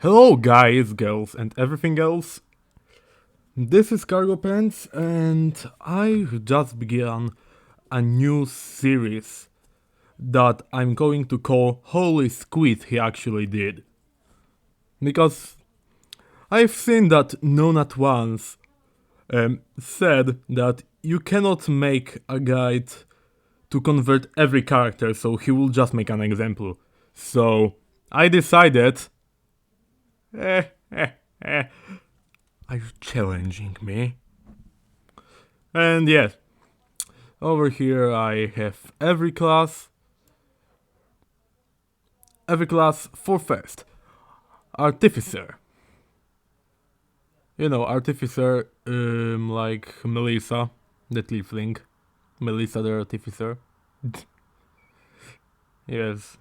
Hello guys, girls and everything else. This is Cargo Pants and I just began a new series that I'm going to call Holy Squid He Actually Did. Because I've seen that None at Once said that you cannot make a guide to convert every character, so he will just make an example. So I decided are you challenging me? And yes, over here I have every class for first. Artificer. You know, Artificer, like Melissa, the Tiefling. Melissa the Artificer. Yes.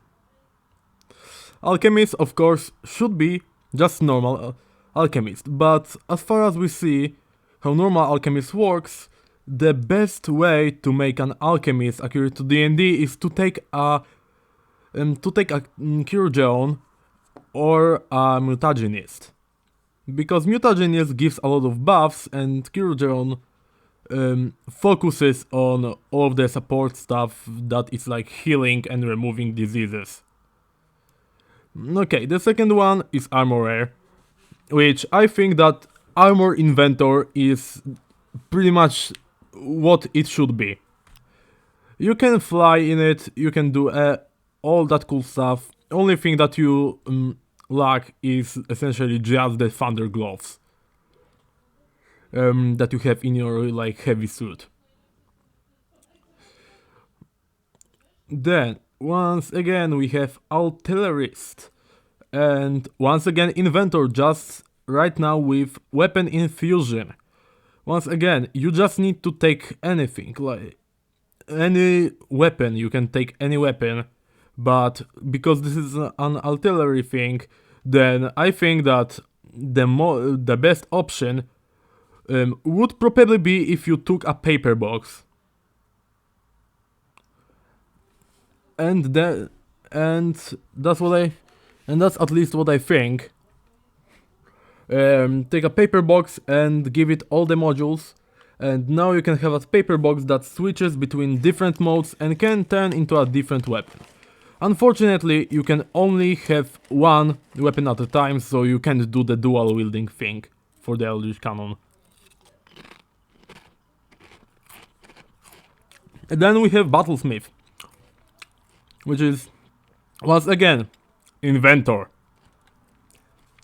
Alchemist, of course, should be just normal alchemist, but as far as we see how normal alchemist works, the best way to make an alchemist accurate to D&D is to take a cure geon or a mutagenist, because mutagenist gives a lot of buffs and cure geon focuses on all of the support stuff that is like healing and removing diseases. Okay, the second one is Armorer, which I think that Armor Inventor is pretty much what it should be. You can fly in it, you can do all that cool stuff. Only thing that you lack is essentially just the thunder gloves that you have in your like heavy suit. Then once again we have Artillerist, and once again Inventor, just right now with Weapon Infusion. Once again, you just need to take anything, like any weapon, you can take any weapon, but because this is an artillery thing, then I think that the best option would probably be if you took a paper box. And that's at least what I think. Take a paper box and give it all the modules, and now you can have a paper box that switches between different modes and can turn into a different weapon. Unfortunately, you can only have one weapon at a time, so you can't do the dual wielding thing for the Eldritch Cannon. And then we have Battlesmith, which is once again Inventor.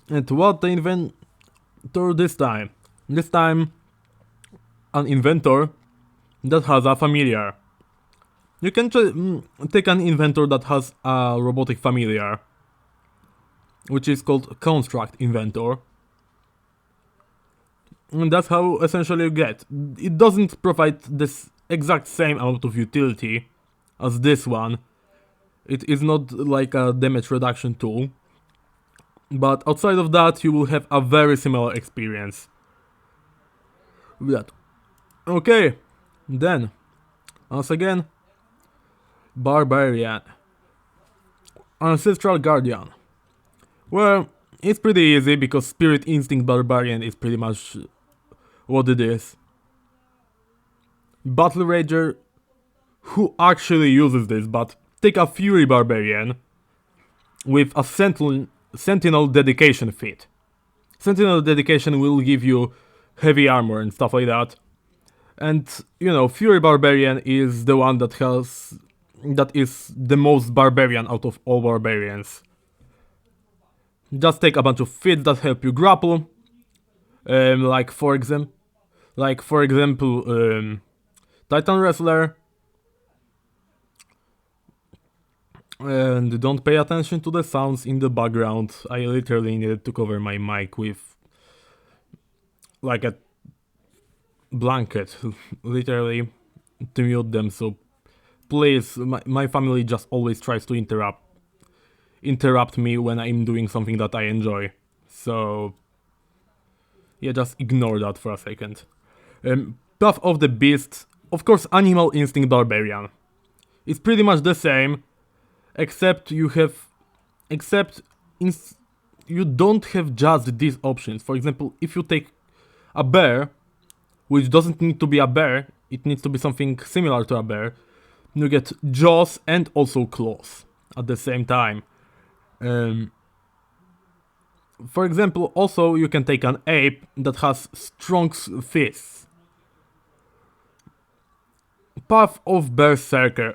And what the Inventor this time? This time an Inventor that has a familiar. You can take an Inventor that has a robotic familiar, which is called Construct Inventor. And that's how essentially you get. It doesn't provide this exact same amount of utility as this one. It is not like a damage reduction tool, but outside of that you will have a very similar experience with that. Okay, then once again Barbarian, Ancestral Guardian. Well, it's pretty easy because Spirit Instinct Barbarian is pretty much what it is. Battle Rager, who actually uses this, but take a Fury Barbarian with a Sentinel Dedication feat. Sentinel Dedication will give you heavy armor and stuff like that. And, you know, Fury Barbarian is the one that is the most barbarian out of all barbarians. Just take a bunch of feats that help you grapple. Like for example, Titan Wrestler. And don't pay attention to the sounds in the background. I literally needed to cover my mic with like a blanket, literally, to mute them. So please, my family just always tries to interrupt me when I'm doing something that I enjoy. So yeah, just ignore that for a second. Path of the Beast, of course, Animal Instinct Barbarian. It's pretty much the same, except you don't have just these options. For example, if you take a bear, which doesn't need to be a bear, it needs to be something similar to a bear, you get jaws and also claws at the same time. For example, also you can take an ape that has strong fists. Path of Berserker,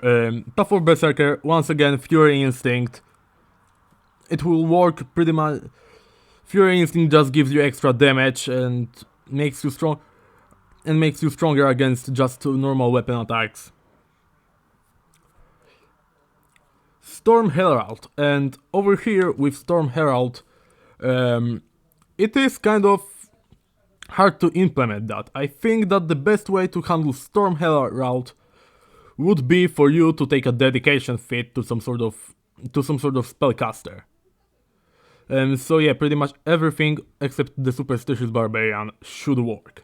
once again, Fury Instinct. It will work pretty much. Fury Instinct just gives you extra damage and makes you strong, and makes you stronger against just normal weapon attacks. Storm Herald, and over here with Storm Herald, it is kind of hard to implement that. I think that the best way to handle Storm Herald would be for you to take a dedication feat to some sort of spellcaster. So yeah, pretty much everything except the Superstitious Barbarian should work.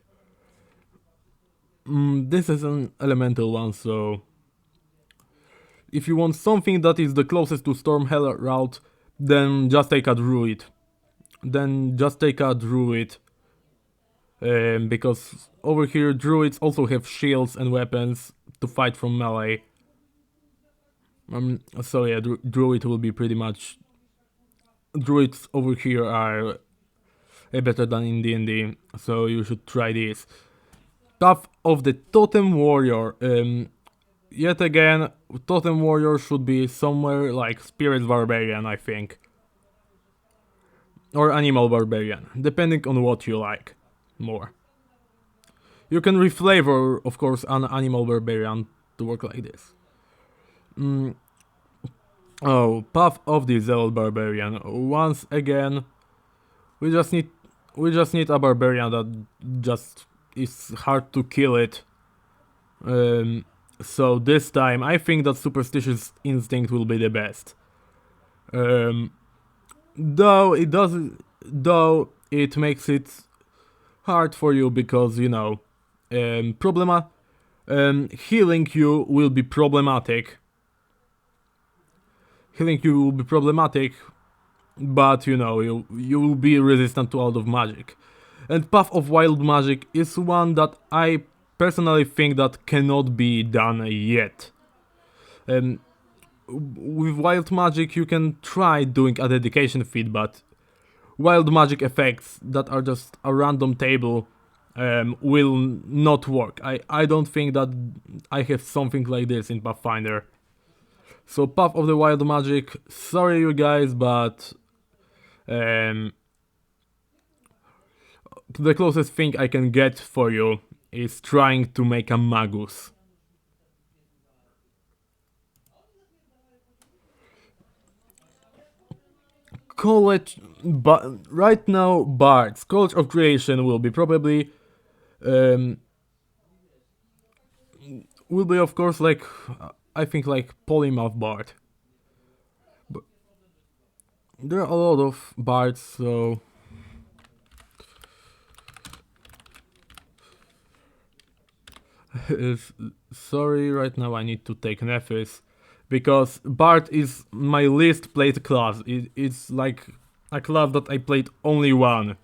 This is an elemental one, so if you want something that is the closest to Storm Herald, then just take a Druid. Because over here Druids also have shields and weapons to fight from melee. So yeah, Druid will be pretty much... Druids over here are better than in D&D, so you should try this. Path of the Totem Warrior. Yet again, Totem Warrior should be somewhere like Spirit Barbarian, I think. Or Animal Barbarian, depending on what you like more. You can reflavor, of course, an Animal Barbarian to work like this. Oh, Path of the Zealot Barbarian. Once again, we just need a barbarian that just is hard to kill it. So this time I think that Superstitious Instinct will be the best. Though it makes it hard for you because, you know, healing you will be problematic. But you know, you will be resistant to a lot of magic. And Path of Wild Magic is one that I personally think that cannot be done yet. With Wild Magic you can try doing a dedication feat, but Wild Magic effects that are just a random table will not work. I don't think that I have something like this in Pathfinder. So Path of the Wild Magic, sorry you guys, but the closest thing I can get for you is trying to make a Magus. College, but right now Bards. College of Creation will be probably of course like I think like Polymath Bard. But there are a lot of bards, so sorry, right now I need to take Nephis, because Bard is my least played class. It's like a class that I played only one.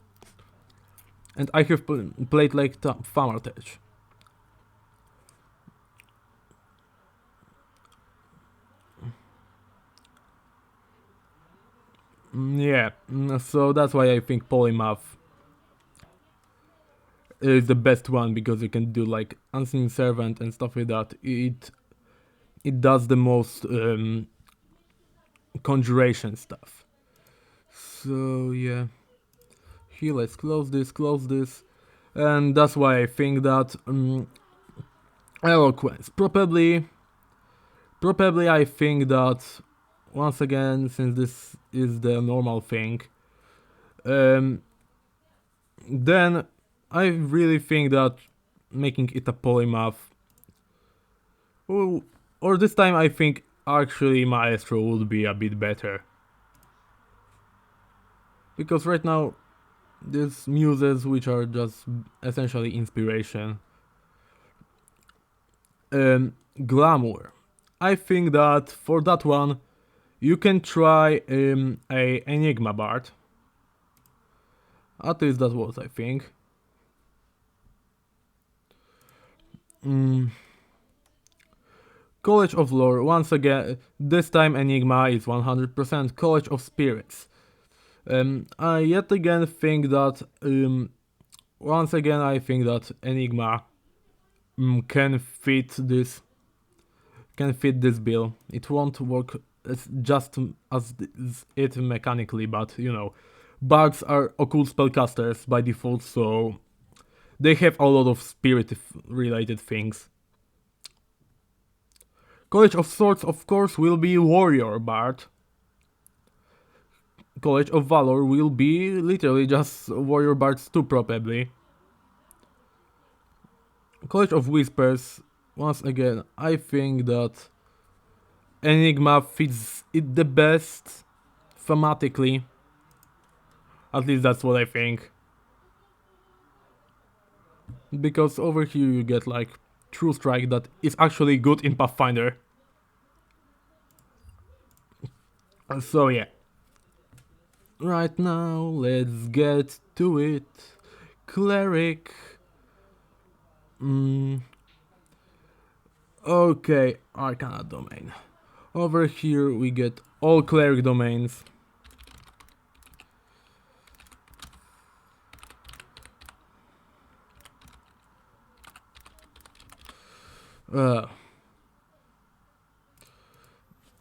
And I have played like Thaumaturge. Yeah, so that's why I think Polymath is the best one, because you can do like Unseen Servant and stuff like that. It does the most conjuration stuff. So yeah, here let's close this, and that's why I think that Eloquence, probably I think that, once again, since this is the normal thing, then I really think that making it a Polymath, or this time I think actually Maestro would be a bit better. Because right now, these muses, which are just essentially inspiration. Glamour. I think that for that one, you can try a Enigma Bard. At least that was, I think. College of Lore, once again, this time Enigma is 100% College of Spirits. I yet again think that, once again I think that Enigma can fit this bill. It won't work just as it mechanically, but you know, bards are occult spellcasters by default, so they have a lot of spirit related things. College of Swords, of course, will be Warrior Bard. College of Valor will be literally just Warrior Bards 2 probably. College of Whispers, once again, I think that Enigma fits it the best thematically. At least that's what I think. Because over here you get like True Strike that is actually good in Pathfinder. So yeah. Right now, let's get to it. Cleric. Okay, Arcana domain. Over here we get all Cleric domains.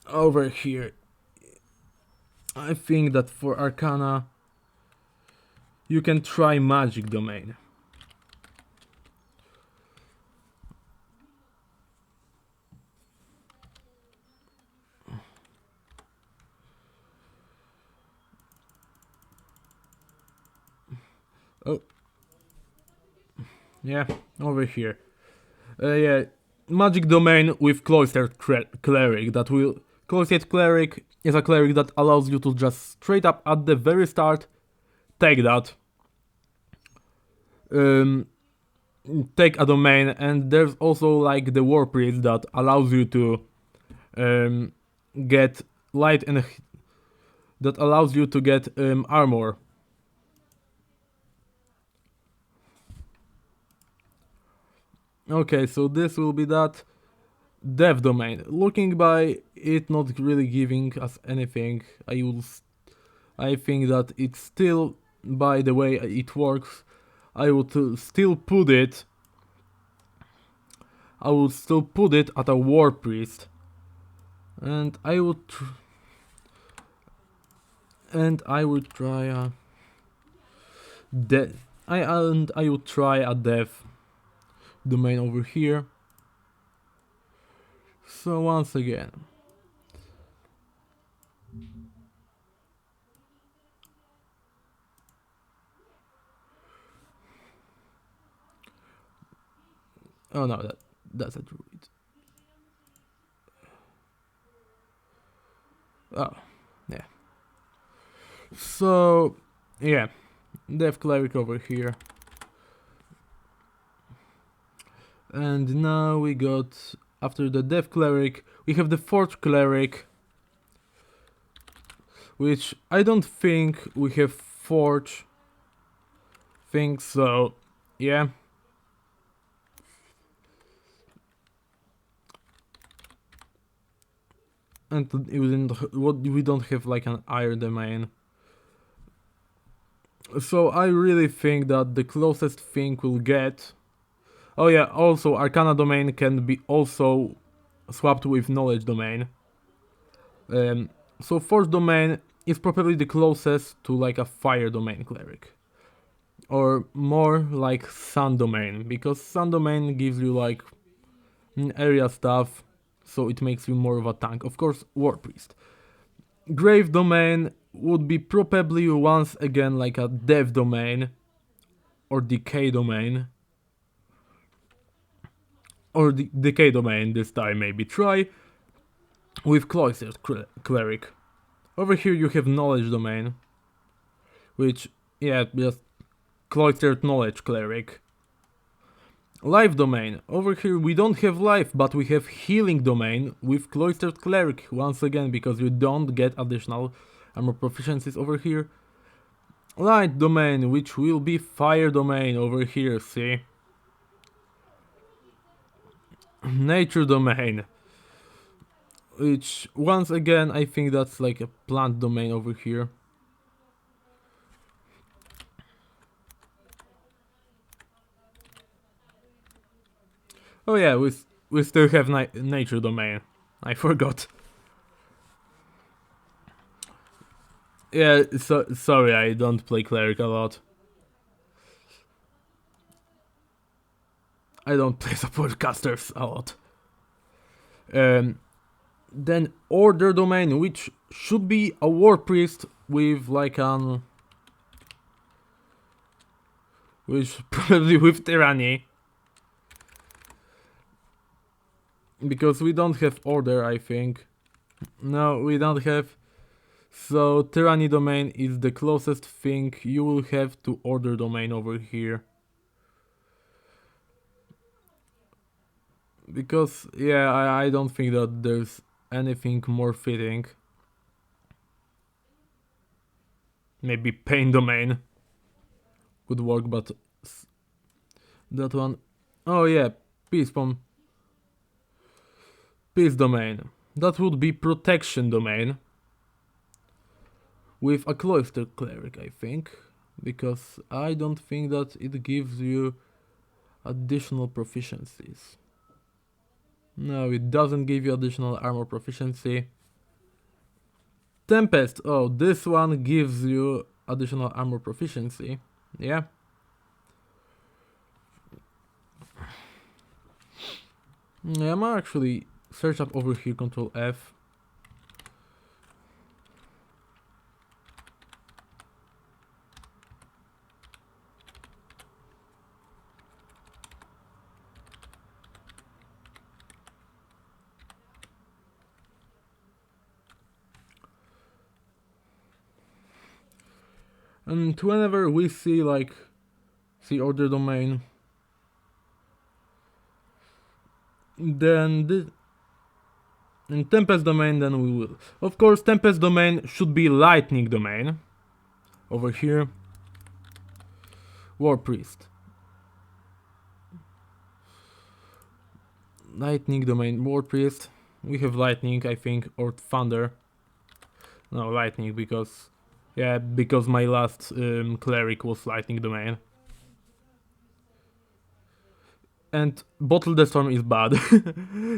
Over here, I think that for Arcana, you can try Magic domain. Oh, yeah, over here. Yeah, Magic domain with cloistered cleric. That will cloistered cleric is a cleric that allows you to just straight up at the very start take that. Take a domain, and there's also like the war priest that allows you to get light and that allows you to get armor. Okay, so this will be that dev domain. Looking by it not really giving us anything, I think that it's still, by the way it works, I would still put it at a war priest, and I would try a I would try a dev domain over here. So once again, oh no, that's a druid. Oh, yeah. So yeah, dev cleric over here. And now we got, after the dev cleric, we have the forge cleric, which I don't think we have forge things, so yeah. And we don't have like an iron domain. So I really think that the closest thing we'll get. Oh yeah, also Arcana domain can be also swapped with knowledge domain. So force domain is probably the closest to like a fire domain cleric. Or more like sun domain, because sun domain gives you like area stuff, so it makes you more of a tank. Of course, war priest. Grave domain would be probably once again like a dev domain or decay domain. Or the decay domain this time maybe. Try with cloistered cleric. Over here you have knowledge domain, which, yeah, just cloistered knowledge cleric. Life domain. Over here we don't have life, but we have healing domain with cloistered cleric once again, because you don't get additional armor proficiencies over here. Light domain, which will be fire domain over here, see? Nature domain, which once again I think that's like a plant domain over here. Oh yeah, we still have nature domain. I forgot. Yeah, sorry, I don't play cleric a lot. I don't play support casters a lot. Then order domain, which should be a war priest with like an, which probably with tyranny, because we don't have order, I think. No, we don't have. So tyranny domain is the closest thing you will have to order domain over here. Because yeah, I don't think that there's anything more fitting. Maybe pain domain could work, but that one. Oh yeah, peace bomb. Peace domain. That would be protection domain. With a cloister cleric, I think. Because I don't think that it gives you additional proficiencies. No, it doesn't give you additional armor proficiency. Tempest. Oh, this one gives you additional armor proficiency. Yeah. Yeah, I'm actually search up over here, Control F. And whenever we see like order domain, then in Tempest domain, then we will. Of course, Tempest domain should be lightning domain. Over here, War Priest. Lightning domain, War Priest. We have lightning, I think, or thunder. No, lightning, because yeah, because my last cleric was lightning domain. And Bottle the Storm is bad,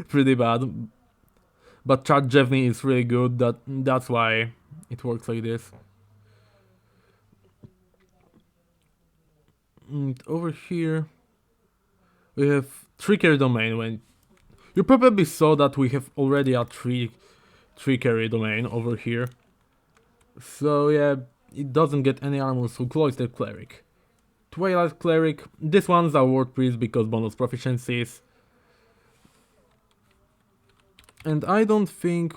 pretty bad. But Charge Javelin is really good. That's why it works like this. And over here we have Trickery domain. When you probably saw that we have already a Trickery domain over here. So yeah, it doesn't get any armor, so Cloistered Cleric. Twilight Cleric, this one's a Ward Priest because bonus proficiencies. And I don't think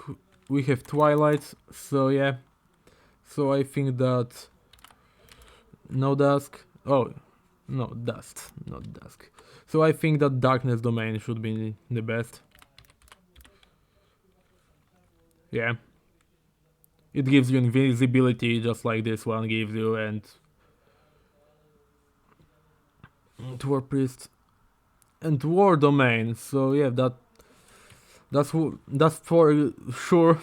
we have Twilight, so yeah. So I think that no dusk. Oh, no, dust, not dusk. So I think that darkness domain should be the best. Yeah. It gives you invisibility just like this one gives you, and War Priest and War Domain. So yeah, that's for sure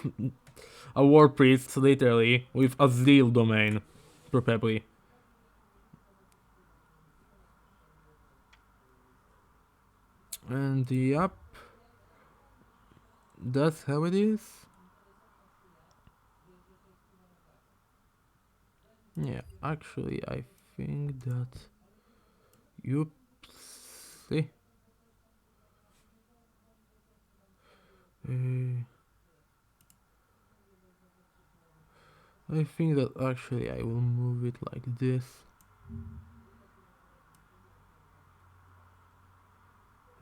a War Priest, literally, with a Zeal domain, probably. And yep, that's how it is. Yeah, actually, I think that. Oopsie. I think that actually I will move it like this.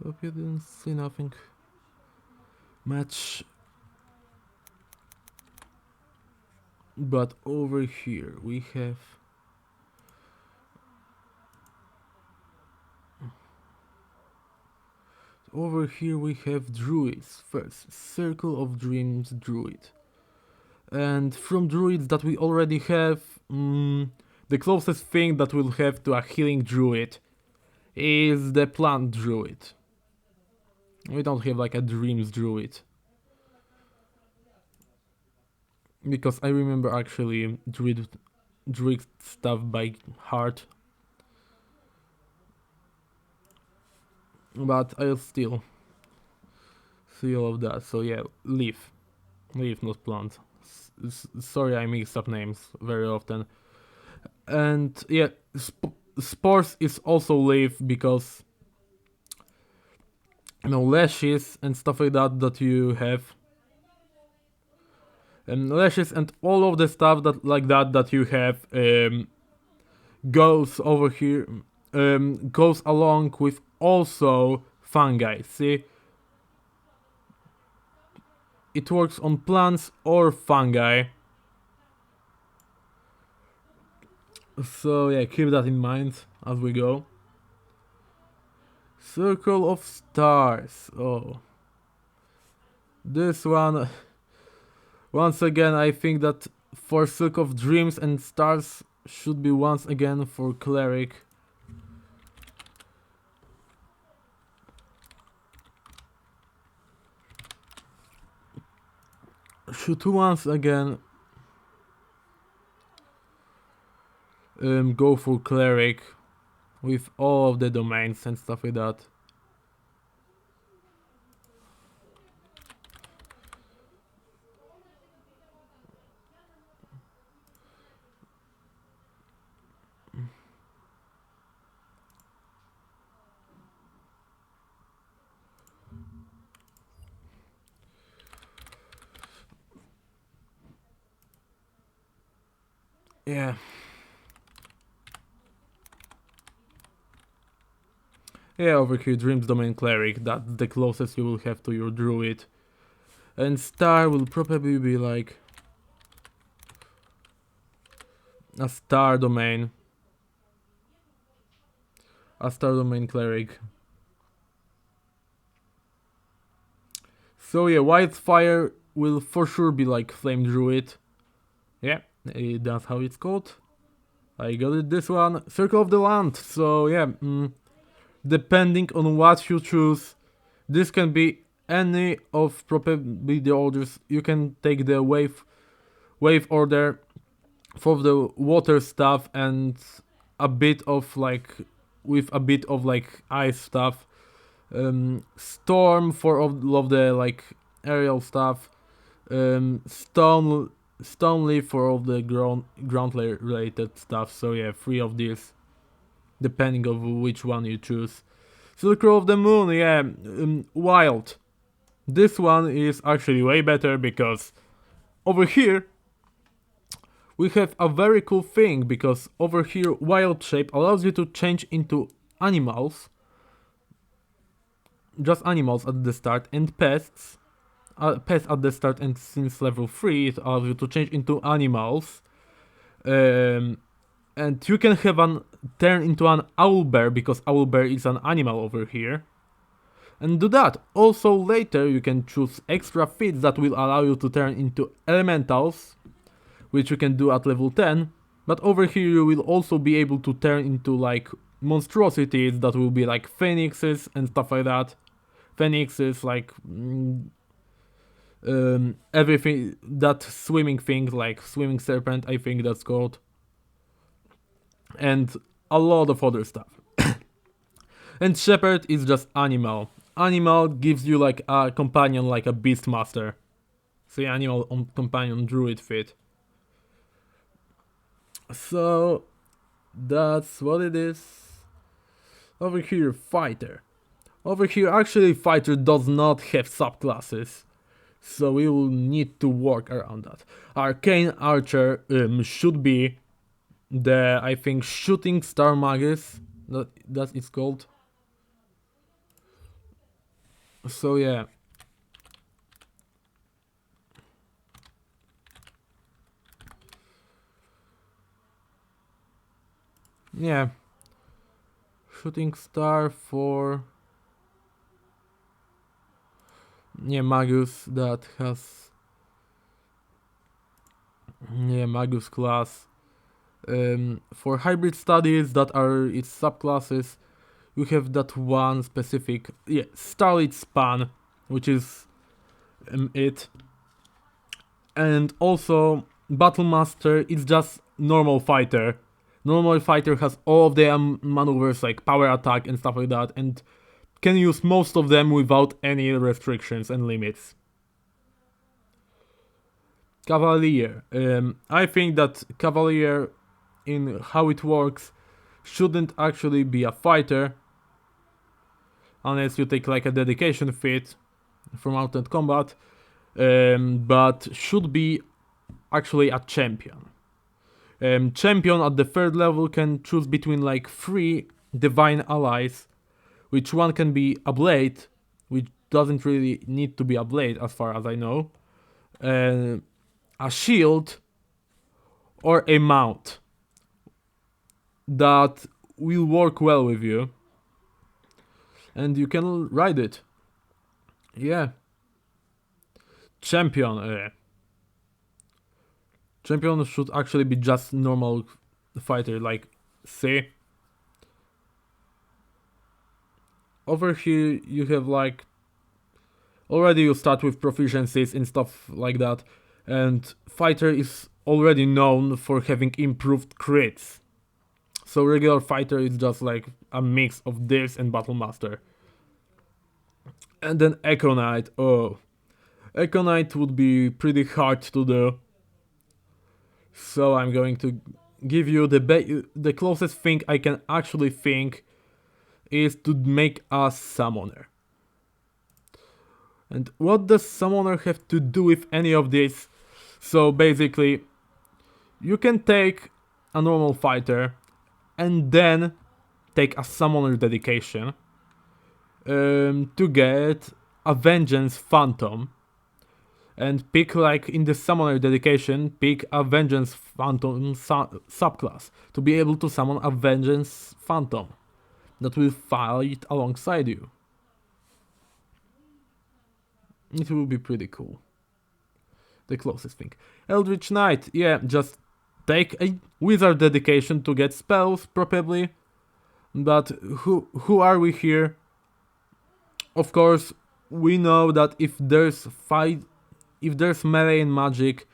Hope you didn't see nothing much. But over here we have druids first. Circle of Dreams Druid. And from druids that we already have, the closest thing that we'll have to a healing druid is the plant druid. We don't have like a dreams druid. Because I remember actually druid stuff by heart. But I'll still see all of that. So yeah, leaf. Leaf, not plant. Sorry, I mix up names very often. And yeah, spores is also leaf because lashes and stuff like that you have. And lashes and all of the stuff that you have goes over here, goes along with also fungi. See, it works on plants or fungi. So yeah, keep that in mind as we go. Circle of Stars. Oh, this one. Once again, I think that for Silk of Dreams and Stars should be once again for Cleric. Should once again go for Cleric with all of the domains and stuff like that. Yeah. Yeah, over here, Dreams Domain Cleric, that's the closest you will have to your Druid. And Star will probably be like a Star Domain. A Star Domain Cleric. So yeah, Wildfire will for sure be like Flame Druid. Yeah, that's how it's called. I got it, this one. Circle of the Land, so yeah, depending on what you choose, this can be any of probably the orders. You can take the wave order for the water stuff and a bit of like ice stuff. Storm for all of the like aerial stuff. Stone leaf for all the ground related stuff. So yeah, 3 of these, depending on which one you choose. Silk of the Moon, yeah, wild. This one is actually way better because over here we have a very cool thing, because over here wild shape allows you to change into animals, just animals at the start, and pests. Pests at the start, and since level 3 it allows you to change into animals. And you can have turn into an owlbear, because owlbear is an animal over here. And do that. Also later you can choose extra feats that will allow you to turn into elementals, which you can do at level 10. But over here you will also be able to turn into like monstrosities that will be like phoenixes and stuff like that. Phoenixes, like everything, that swimming thing, like swimming serpent, I think that's called. And a lot of other stuff. And shepherd is just animal. Animal gives you like a companion, like a beastmaster. So yeah, animal companion druid fit. So that's what it is. Over here, fighter. Over here, actually, fighter does not have subclasses, so we will need to work around that. Arcane archer should be the, I think, shooting star magus. That it's called. So yeah. Yeah. Shooting star for... yeah, magus that has... yeah, magus class. For hybrid studies that are its subclasses, you have that one specific, Starlit Span, which is it. And also, Battle Master is just normal fighter. Normal fighter has all of the maneuvers like power attack and stuff like that, and can use most of them without any restrictions and limits. Cavalier. I think that Cavalier, in how it works, shouldn't actually be a fighter, unless you take like a dedication feat from Outland Combat, but should be actually a champion. Champion at the 3rd level can choose between like 3 divine allies, which one can be a blade, which doesn't really need to be a blade as far as I know, a shield, or a mount that will work well with you, and you can ride it. Yeah. Champion. Champion should actually be just normal fighter, like, see? Over here you have like, already you start with proficiencies and stuff like that, and fighter is already known for having improved crits. So regular fighter is just like a mix of this and Battle Master. And then Echo Knight. Oh, Echo Knight would be pretty hard to do. So I'm going to give you the closest thing I can actually think is to make a summoner. And what does summoner have to do with any of this? So basically, you can take a normal fighter and then take a summoner dedication to get a vengeance phantom, and pick, like, in the summoner dedication, pick a vengeance phantom subclass to be able to summon a vengeance phantom that will fight alongside you. It will be pretty cool. The closest thing. Eldritch Knight, yeah, just take a wizard dedication to get spells, probably. But who are we here? Of course, we know that if there's melee and magic,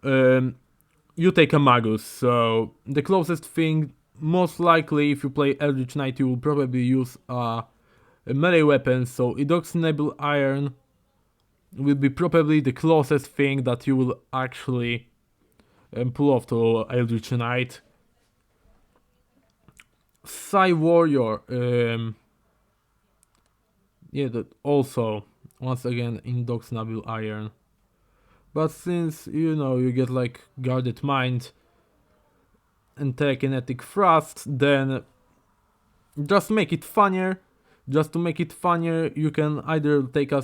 you take a magus. So the closest thing, most likely, if you play Eldritch Knight, you will probably use a melee weapon. So Indoxinable Iron will be probably the closest thing that you will actually pull off to Eldritch Knight. Psy Warrior, yeah, that also, once again, Indoxinable Iron. But since, you get like Guarded Mind and Telekinetic Thrust, then just make it funnier. Just to make it funnier, you can either take a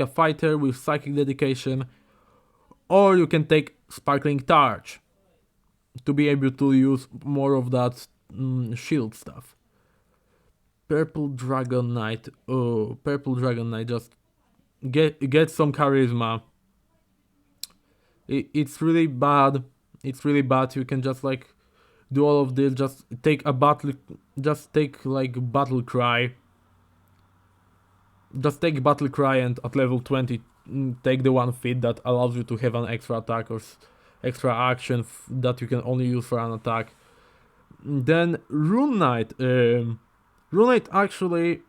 fighter with Psychic Dedication, or you can take Sparkling Torch to be able to use more of that shield stuff. Purple Dragon Knight. Oh, Purple Dragon Knight, just get some charisma. It's really bad. It's really bad. You can just like do all of this. Just take like Battle Cry. Just take Battle Cry, and at level 20 take the one feat that allows you to have an extra attack or extra action that you can only use for an attack. Then Rune Knight. Rune Knight actually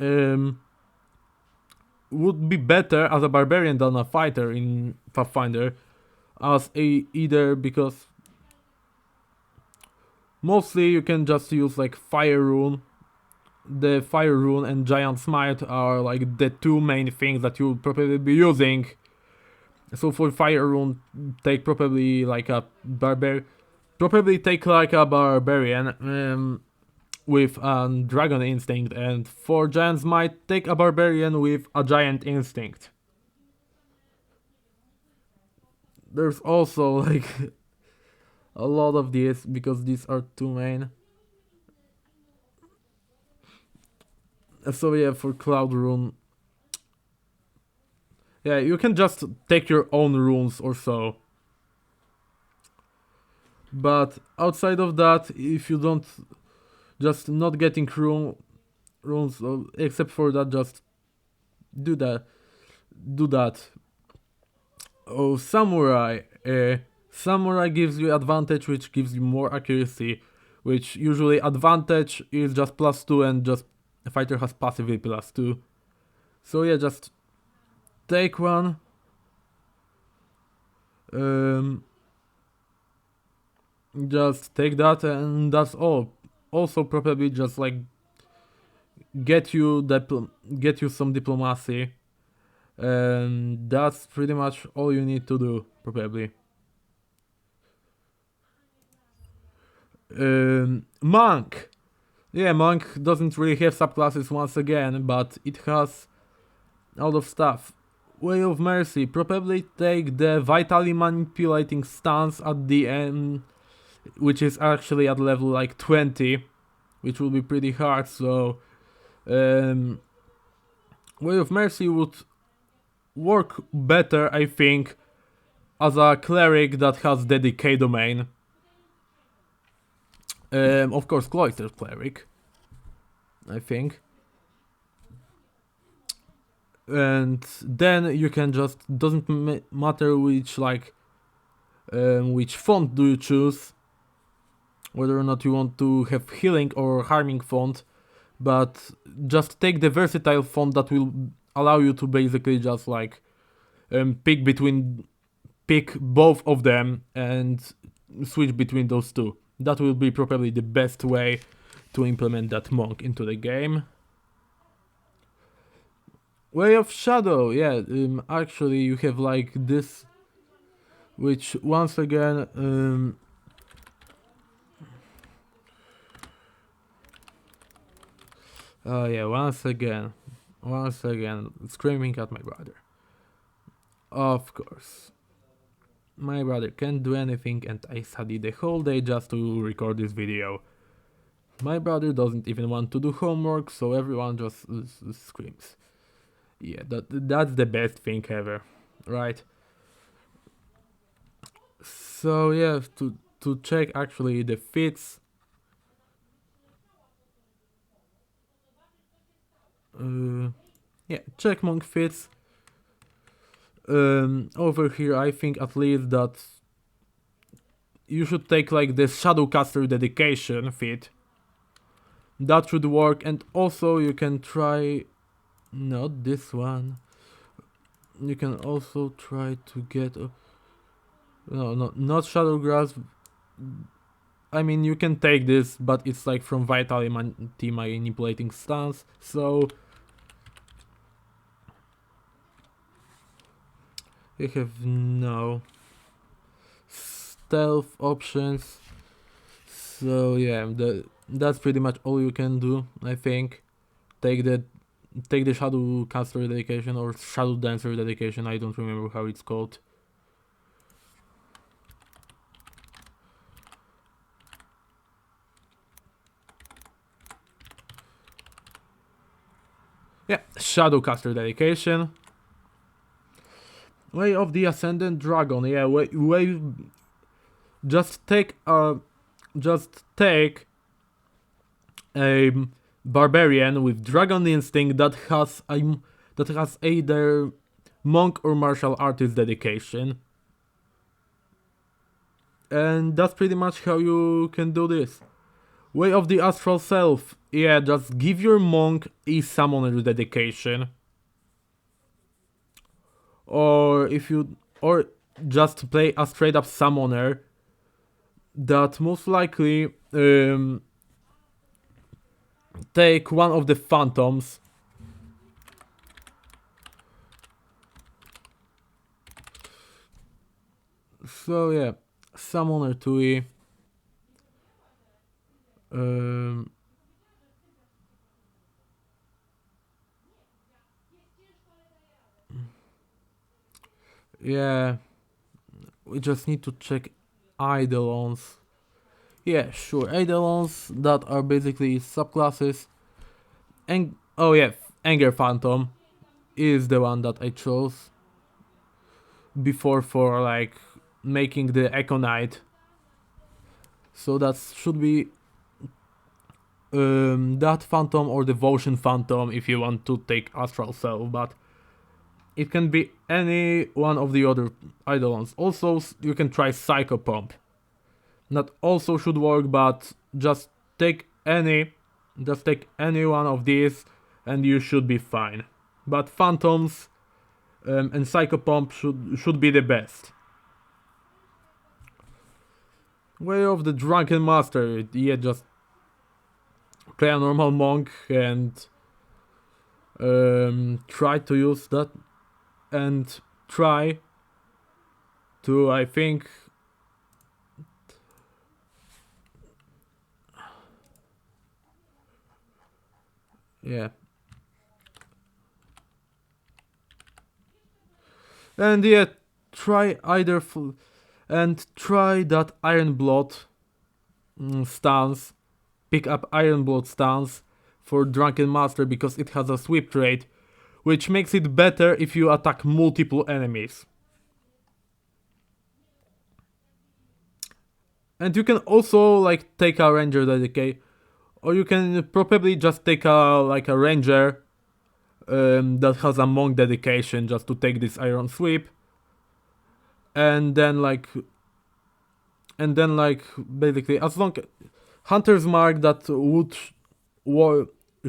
would be better as a barbarian than a fighter in Pathfinder, either because mostly you can just use like Fire Rune. The Fire Rune and Giant Smite are like the 2 main things that you'll probably be using. So for Fire Rune, take probably like a barbarian with a Dragon Instinct, and for Giant Smite, take a barbarian with a Giant Instinct. There's also like a lot of these, because these are 2 main. So yeah, for Cloud Rune, yeah, you can just take your own runes or so. But outside of that, if you don't, just not getting runes, except for that, just do that. Do that. Oh, samurai. Samurai gives you advantage, which gives you more accuracy. Which usually advantage is just +2, and just a fighter has passively +2. So yeah, just take one. Just take that, and that's all. Also, probably just like get you some diplomacy, and that's pretty much all you need to do, probably. Monk. Yeah, monk doesn't really have subclasses once again, but it has a lot of stuff. Way of Mercy. Probably take the vitally manipulating stance at the end, which is actually at level like 20, which will be pretty hard. So Way of Mercy would work better, I think, as a cleric that has the decay domain. Of course, cloistered cleric, I think. And then you can just, doesn't matter which which font do you choose, whether or not you want to have healing or harming font, but just take the versatile font that will allow you to basically just like pick both of them and switch between those two. That will be probably the best way to implement that monk into the game. Way of Shadow, yeah, actually you have like this, which once again, oh yeah, once again, screaming at my brother. Of course. My brother can't do anything, and I studied the whole day just to record this video. My brother doesn't even want to do homework, so everyone just screams. Yeah, that's the best thing ever, right? So yeah, to check actually the fits. Yeah, check monk fits. Over here, I think at least that you should take like the Shadowcaster dedication fit. That should work, and also you can try, not this one. You can also try to get no, not Shadowgrasp. I mean, you can take this, but it's like from vitally manipulating stance. So you have no stealth options. So yeah, that's pretty much all you can do, I think. Take the Shadowcaster dedication or Shadow Dancer dedication, I don't remember how it's called. Yeah, Shadowcaster dedication. Way of the Ascendant Dragon, yeah, way just take a Barbarian with Dragon Instinct that has either Monk or Martial Artist dedication. And that's pretty much how you can do this. Way of the Astral Self, yeah, just give your Monk a Summoner dedication. Or just play a straight up Summoner that most likely take one of the phantoms. So yeah, Summoner2e. Yeah, we just need to check Eidolons. Yeah, sure, Eidolons that are basically subclasses. And oh yeah, Anger Phantom is the one that I chose before for like making the Echo Knight. So that should be that phantom or devotion phantom if you want to take astral self, but it can be any one of the other idle ones. Also, you can try psychopomp. That also should work, but just take any one of these and you should be fine. But phantoms and psychopomp should be the best. Way of the drunken master, yeah, just play a normal monk and try to use that and try to, I think, yeah. And yeah, try either and try that Iron Blood stance. Pick up Iron Blood stance for Drunken Master because it has a sweep trait, which makes it better if you attack multiple enemies. And you can also like take a Ranger dedicate, or you can probably just take a Ranger that has a Monk dedication just to take this Iron Sweep. And then basically as long Hunter's Mark that would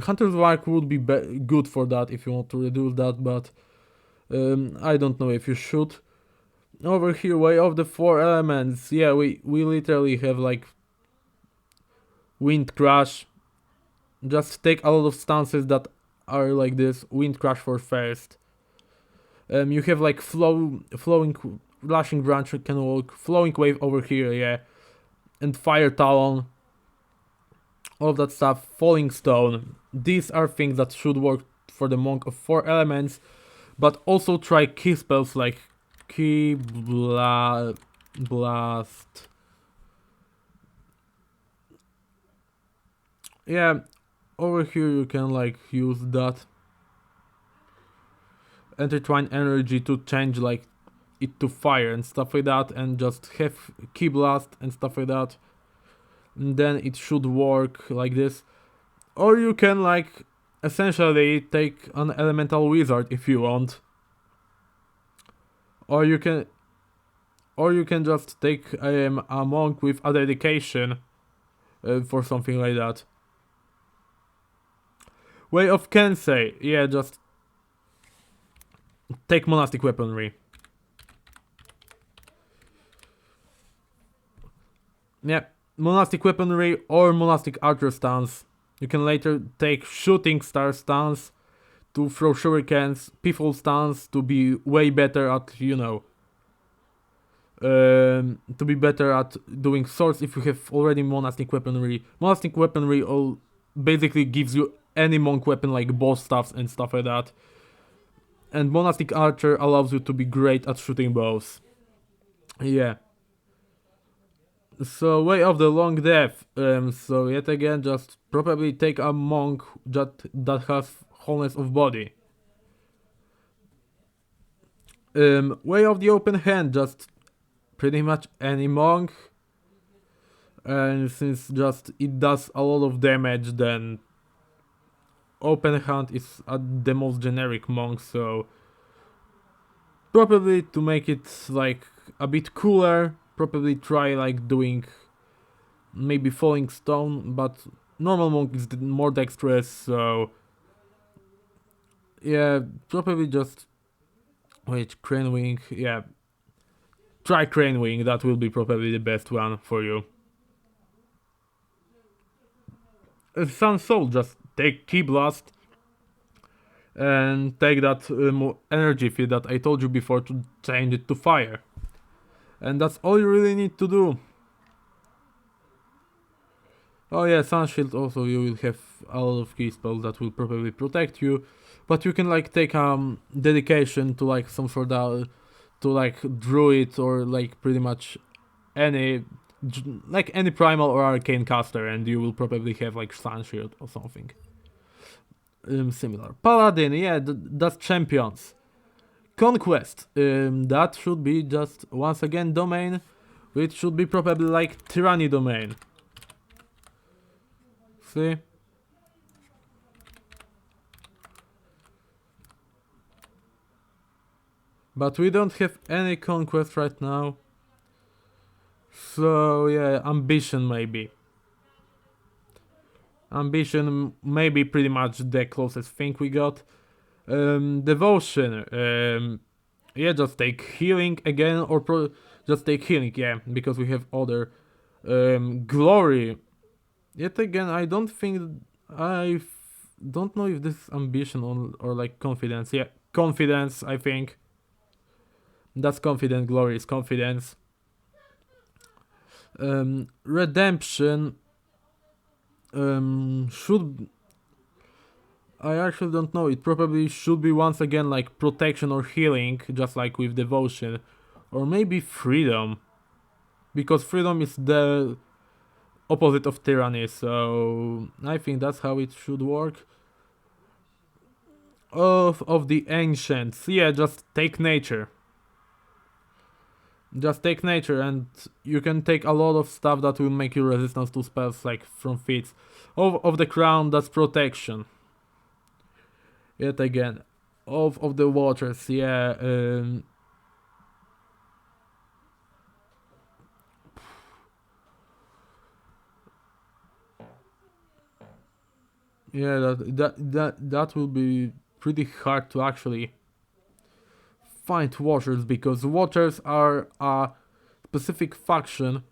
Hunter's Mark would be good for that if you want to reduce that, but I don't know if you should. Over here, way of the 4 elements. Yeah, we literally have like Wind Crash. Just take a lot of stances that are like this. Wind Crash for first. You have like flowing Lashing Branch can work. Flowing Wave over here, yeah. And Fire Talon. All of that stuff. Falling Stone. These are things that should work for the monk of 4 elements. But also try key spells like Key Blast. Yeah, over here you can like use that. Intertwine energy to change like it to fire and stuff like that, and just have Key Blast and stuff like that. And then it should work like this. Or you can like essentially take an elemental wizard if you want. Or you can just take a monk with a dedication for something like that. Way of Kensei, yeah, just take monastic weaponry. Yeah, monastic weaponry or monastic archer stance. You can later take shooting star stance to throw shurikens, piffle stance to be way better at, to be better at doing swords if you have already monastic weaponry. Monastic weaponry basically gives you any monk weapon like bow staffs and stuff like that. And monastic archer allows you to be great at shooting bows. Yeah. So way of the long death. So yet again, just probably take a monk that has wholeness of body. Way of the open hand, just pretty much any monk. And since just it does a lot of damage, then open hand is the most generic monk, so probably to make it like a bit cooler, probably try like doing maybe Falling Stone, but normal monk is more dexterous, so yeah, probably just wait, Crane Wing, yeah, try Crane Wing, that will be probably the best one for you. Sun Soul, just take Key Blast and take that energy field that I told you before to change it to fire. And that's all you really need to do. Oh yeah, Sun Shield also, you will have a lot of key spells that will probably protect you. But you can like take dedication to like some sort of, to like Druid or like pretty much any primal or arcane caster, and you will probably have like Sun Shield or something similar. Paladin, yeah, that's champions. Conquest, that should be just once again domain which should be probably like tyranny domain. See? But we don't have any conquest right now. So yeah, ambition maybe. Ambition may be pretty much the closest thing we got. Devotion. Yeah, just take healing again, or just take healing, yeah, because we have other. Glory. Yet again, I don't think. Don't know if this is ambition or like confidence. Yeah, confidence, I think. That's confident, glory is confidence. Redemption. Should. I actually don't know. It probably should be once again like protection or healing, just like with devotion. Or maybe freedom. Because freedom is the opposite of tyranny, so I think that's how it should work. Of the ancients. Yeah, just take nature. Just take nature and you can take a lot of stuff that will make you resistant to spells like from feats. Of the crown, that's protection. Yet again. Of the waters, yeah. Yeah, that will be pretty hard to actually find watchers, because watchers are a specific faction,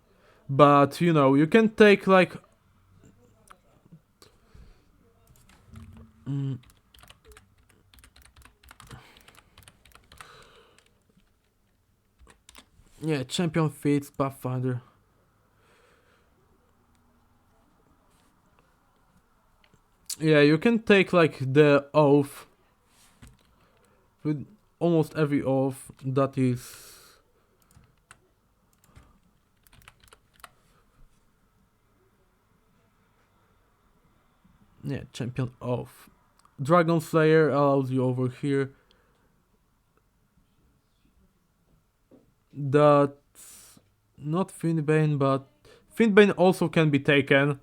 but you know, you can take like yeah, champion feats, pathfinder. Yeah, you can take like the oath with almost every oath that is. Yeah, champion oath. Dragon Slayer allows you over here. That's not Fiendbane, but Fiendbane also can be taken.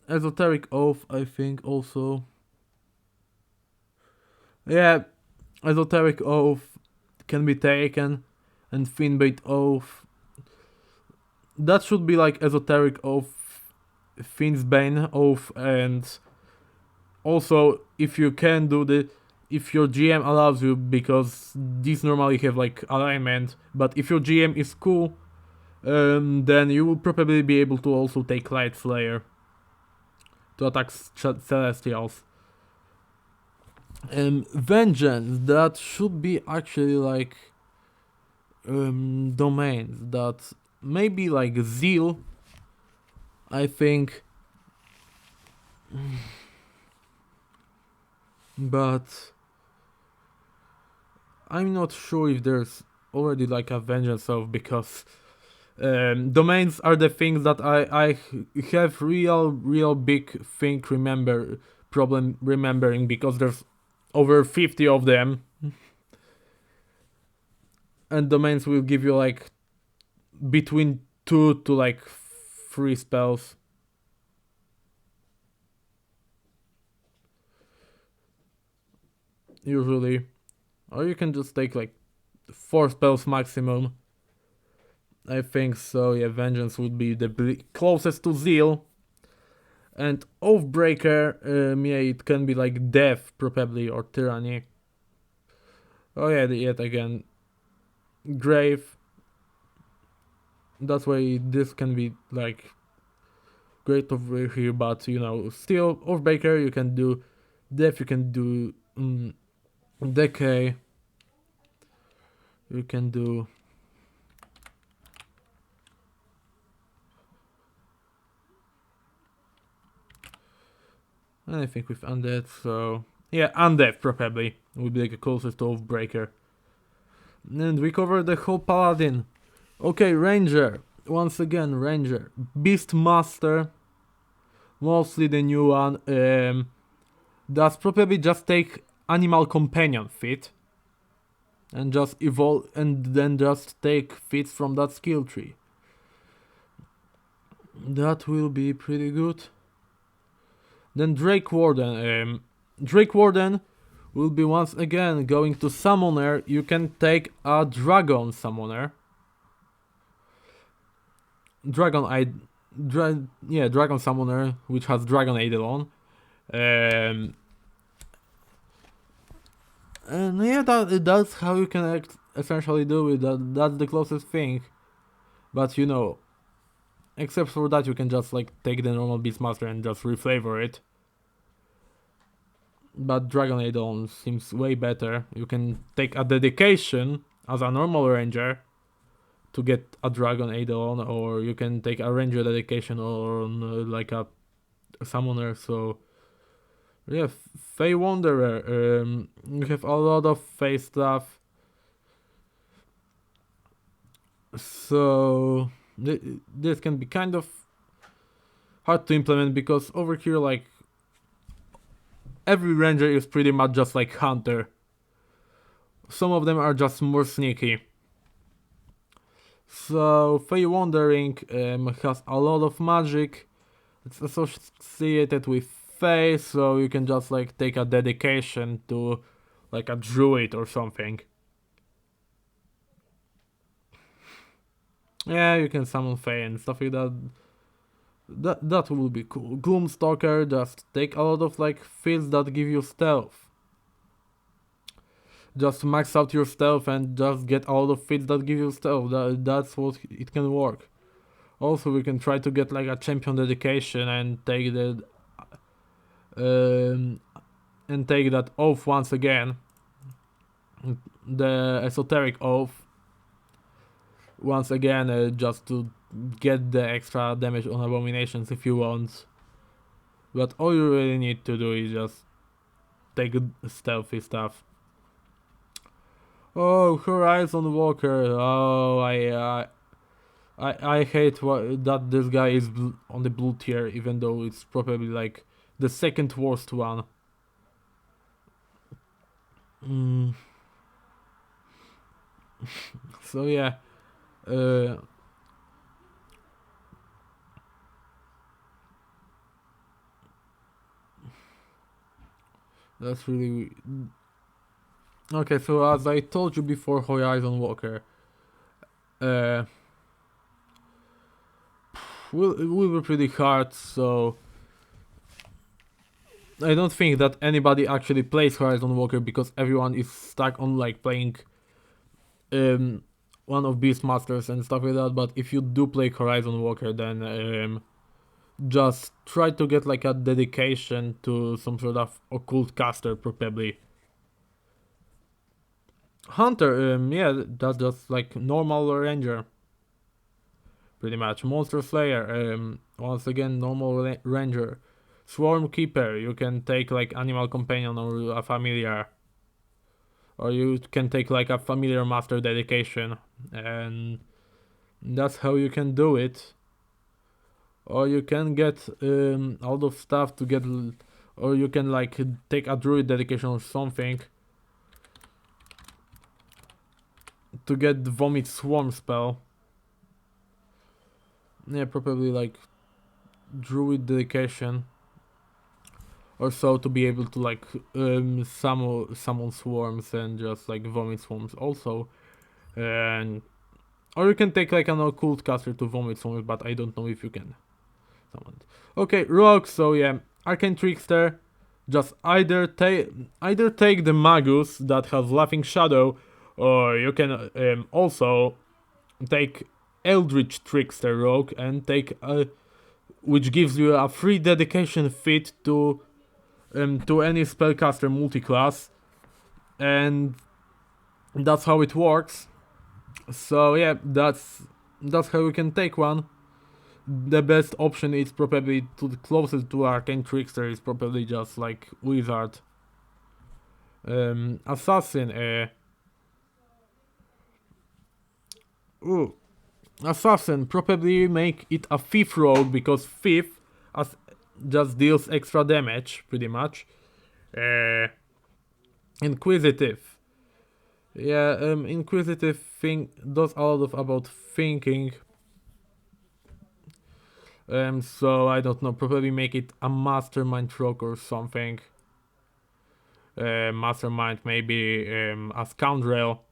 Esoteric Oath, I think, also. Yeah, Esoteric Oath can be taken, and Fiendbane Oath. That should be like Esoteric Oath, Fiendbane Oath, and also if you can do if your GM allows you, because these normally have like alignment, but if your GM is cool, then you will probably be able to also take Light Slayer to attack Celestials. Vengeance, that should be actually like domains that maybe like Zeal, I think, but I'm not sure if there's already like a vengeance of, because domains are the things that I have real big problem remembering, because there's over 50 of them, and domains will give you like between 2 to like 3 spells. Usually. Or you can just take like 4 spells maximum. I think so, yeah, Vengeance would be the closest to Zeal. And Oathbreaker, yeah, it can be like Death, probably, or Tyranny. Oh yeah, yet again, Grave. That's why this can be like great over here, but you know, still, Oathbreaker, you can do Death, you can do Decay. You can do I think with Undead, so yeah, Undead probably would be like the closest to Oathbreaker. And we covered the whole Paladin. Okay, Ranger. Once again, Ranger. Beastmaster. Mostly the new one. Does probably just take Animal Companion fit. and just evolve and then just take feats from that skill tree. That will be pretty good. Then Drake Warden. Drake Warden will be once again going to Summoner. You can take a Dragon Summoner. Dragon Summoner, which has Dragon Eidolon. And yeah, that's how you can essentially do it. That's the closest thing. But you know, except for that, you can just like take the normal Beastmaster and just reflavor it. But Dragon Eidolon seems way better. You can take a dedication as a normal ranger to get a Dragon Eidolon, or you can take a ranger dedication on like a summoner. So yeah, Fey Wanderer. You have a lot of Fey stuff. So this can be kind of hard to implement because over here, like, every ranger is pretty much just like hunter. Some of them are just more sneaky. So Fey Wandering has a lot of magic. It's associated with Fey, so you can just like take a dedication to like a Druid or something. Yeah, you can summon Fey and stuff like that. That will be cool. Gloomstalker, just take a lot of like feats that give you stealth. Just max out your stealth and just get a lot of feats that give you stealth. That's what it can work. Also, we can try to get like a champion dedication and take the take that oath once again. The esoteric oath. Once again, just to get the extra damage on abominations if you want. But all you really need to do is just take stealthy stuff. Oh, Horizon Walker. Oh, I hate that this guy is on the blue tier, even though it's probably like the second worst one. So yeah. That's really okay. So as I told you before, Horizon Walker will be pretty hard. So I don't think that anybody actually plays Horizon Walker because everyone is stuck on like playing one of Beastmasters and stuff like that. But if you do play Horizon Walker, then just try to get like a dedication to some sort of occult caster, probably. Hunter, yeah, that's just like normal ranger. Pretty much. Monster Slayer, once again, normal ranger. Swarm Keeper, you can take like Animal Companion or a Familiar. Or you can take like a Familiar Master dedication. And that's how you can do it. Or you can get out of stuff to get, or you can like take a Druid dedication or something to get the Vomit Swarm spell. Yeah, probably like Druid dedication or so to be able to like summon swarms and just like vomit swarms also. And or you can take like an occult caster to vomit swarms, but I don't know if you can summon it. Okay, Rogue, so yeah, Arcane Trickster, just either take the Magus that has Laughing Shadow, or you can also take Eldritch Trickster Rogue and take which gives you a free dedication feat to any spellcaster multi-class, and that's how it works. So yeah, that's how you can take one. The best option is probably the closest to Arcane Trickster is probably just like Wizard. Assassin. Assassin, probably make it a Thief Rogue because Thief just deals extra damage, pretty much. Inquisitive. Yeah, inquisitive thing does a lot of about thinking. So I don't know, probably make it a mastermind rogue or something. Mastermind maybe a scoundrel.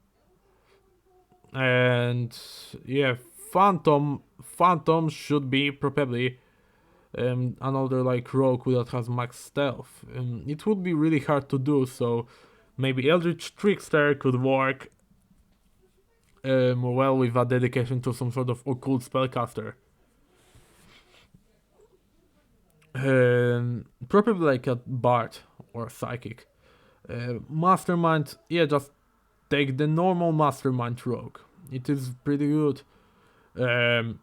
And yeah, Phantom should be probably another like rogue that has max stealth. It would be really hard to do, so maybe Eldritch Trickster could work well with a dedication to some sort of occult spellcaster. Probably like a bard or a psychic. Mastermind, yeah, just take the normal mastermind rogue. It is pretty good. Um,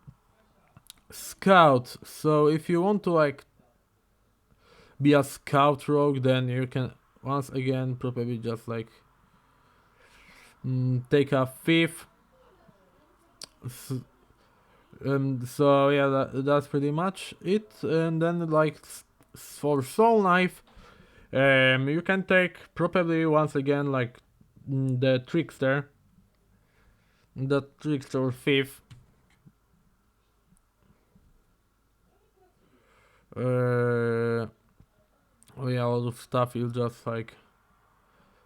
Scout. So if you want to like be a scout rogue, then you can once again probably just like take a thief. So yeah, that's pretty much it. And then like for soul knife, you can take probably once again like the trickster, or thief. Oh yeah, a lot of stuff is just like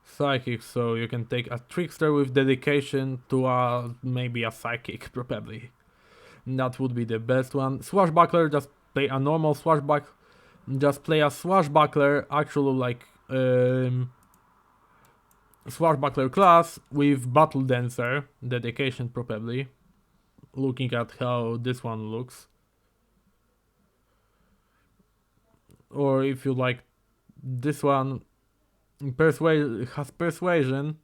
psychic, so you can take a trickster with dedication to a maybe a psychic probably. That would be the best one. Swashbuckler, just play a normal swashbuckler. Just play a swashbuckler, actual like swashbuckler class with battle dancer dedication probably. Looking at how this one looks, or if you like this one, has persuasion.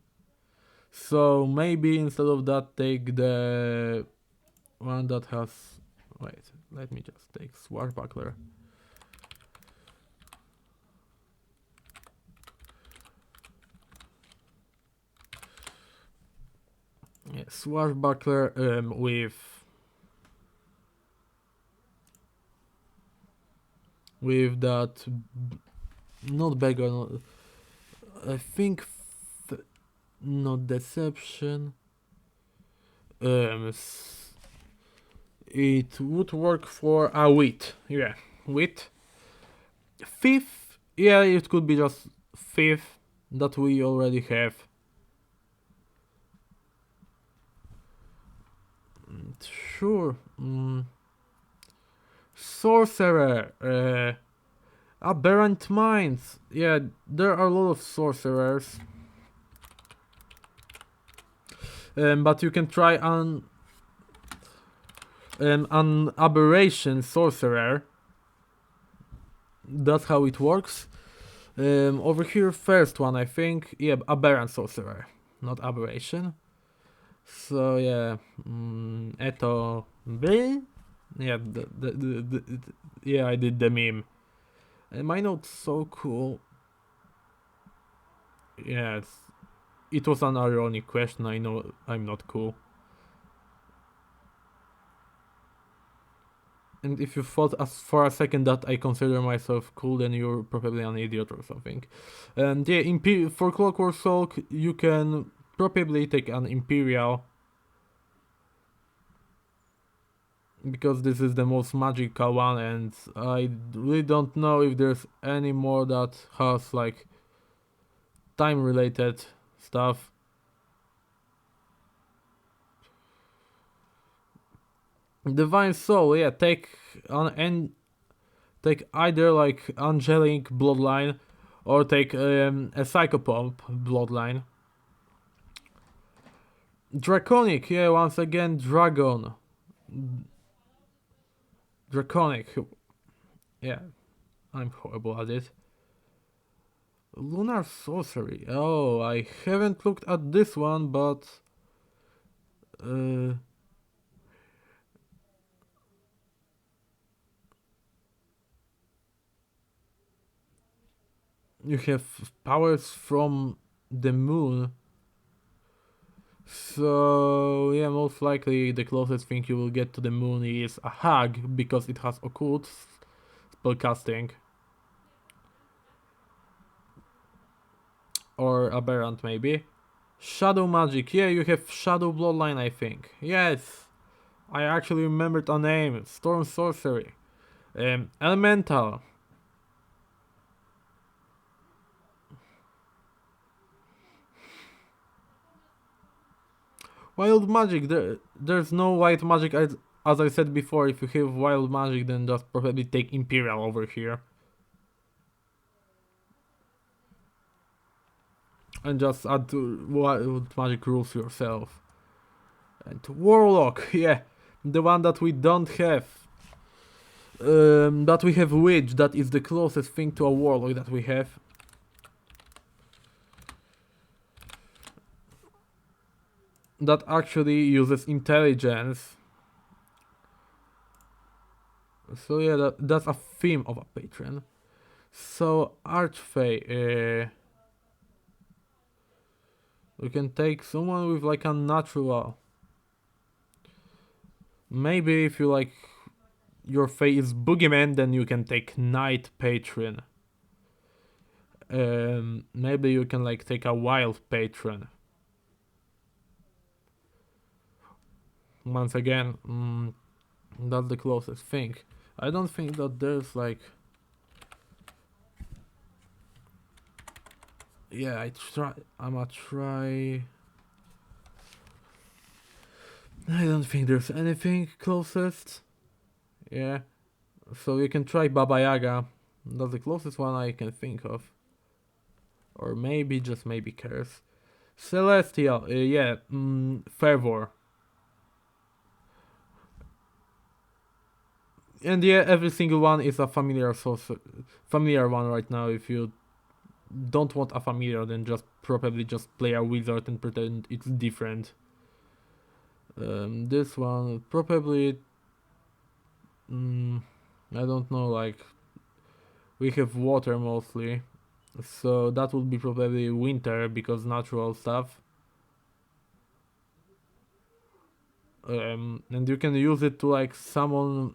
So maybe instead of that, take the one that has. Wait, let me just take swashbuckler. Yeah, swashbuckler with that not beggar, not, I think not deception. It would work for a wit. Yeah, wit. Fifth, yeah, it could be just fifth that we already have. Sure. Sorcerer. Aberrant minds. Yeah, there are a lot of sorcerers. But you can try an aberration sorcerer. That's how it works. Over here, first one, I think. Yeah, aberrant sorcerer, not aberration. So yeah, Eto B. Yeah, yeah, I did the meme. And my note's so cool. Yeah, it was an ironic question. I know I'm not cool. And if you thought for a second that I consider myself cool, then you're probably an idiot or something. And yeah, for Clockwork Soul, you can probably take an Imperial. Because this is the most magical one, and I really don't know if there's any more that has like time related stuff. Divine Soul, yeah, take either like angelic bloodline or take a psychopomp bloodline. Draconic, yeah, once again dragon. Draconic, yeah, I'm horrible at it. Lunar Sorcery, oh, I haven't looked at this one, but you have powers from the moon. So yeah, most likely the closest thing you will get to the moon is a hag, because it has occult spellcasting. Or aberrant maybe. Shadow magic. Yeah, you have shadow bloodline, I think. Yes, I actually remembered a name. Storm sorcery. Elemental. Wild magic. There's no white magic. As I said before, if you have wild magic, then just probably take Imperial over here. And just add wild magic rules yourself. And Warlock, yeah, the one that we don't have. That we have Witch, that is the closest thing to a Warlock that we have. That actually uses intelligence. So yeah, that's a theme of a patron. So Archfey, we can take someone with like a natural. Maybe if you like your Fae is Boogeyman, then you can take Night Patron. Maybe you can like take a Wild Patron. Once again, that's the closest thing. I don't think that there's like... Yeah, I'ma try... I don't think there's anything closest. Yeah. So you can try Baba Yaga. That's the closest one I can think of. Or maybe, just maybe Curse. Celestial, yeah, Fervor. And yeah, every single one is a familiar one right now. If you don't want a familiar, then probably just play a wizard and pretend it's different. This one probably, I don't know, like we have water mostly, so that would be probably winter because natural stuff. And you can use it to like summon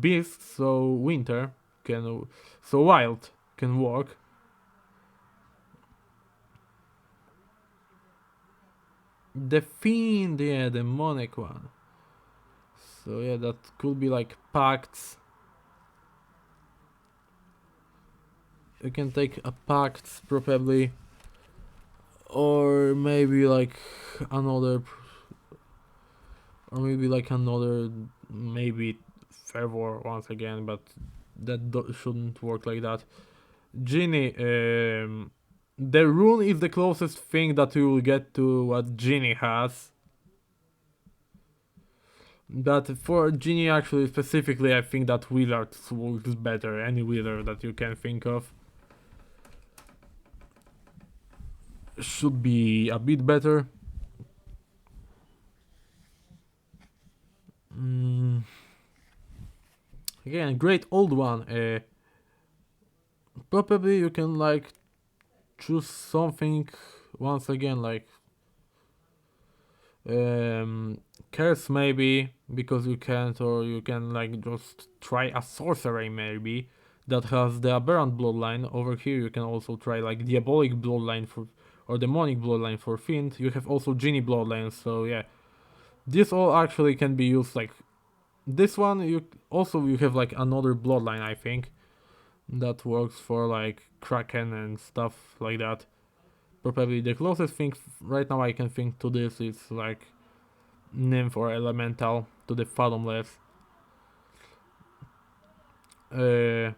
beasts, so winter so wild can work. The fiend, yeah, the demonic one. So yeah, that could be like pacts. You can take a pact probably, or maybe like another, maybe Fervor once again, but that shouldn't work like that. Genie, the rune is the closest thing that you will get to what Genie has. But for Genie actually specifically, I think that Wizard works better, any wizard that you can think of. Should be a bit better. Again, great old one. Probably you can like choose something once again like Curse maybe because you can't, or you can like just try a Sorcerer maybe that has the Aberrant bloodline. Over here you can also try like Diabolic bloodline or Demonic bloodline for Fiend. You have also Genie bloodline, so yeah, this all actually can be used. Like this one, you have like another bloodline, I think, that works for like Kraken and stuff like that. Probably the closest thing right now I can think to this is like Nymph or Elemental to the Fathomless. So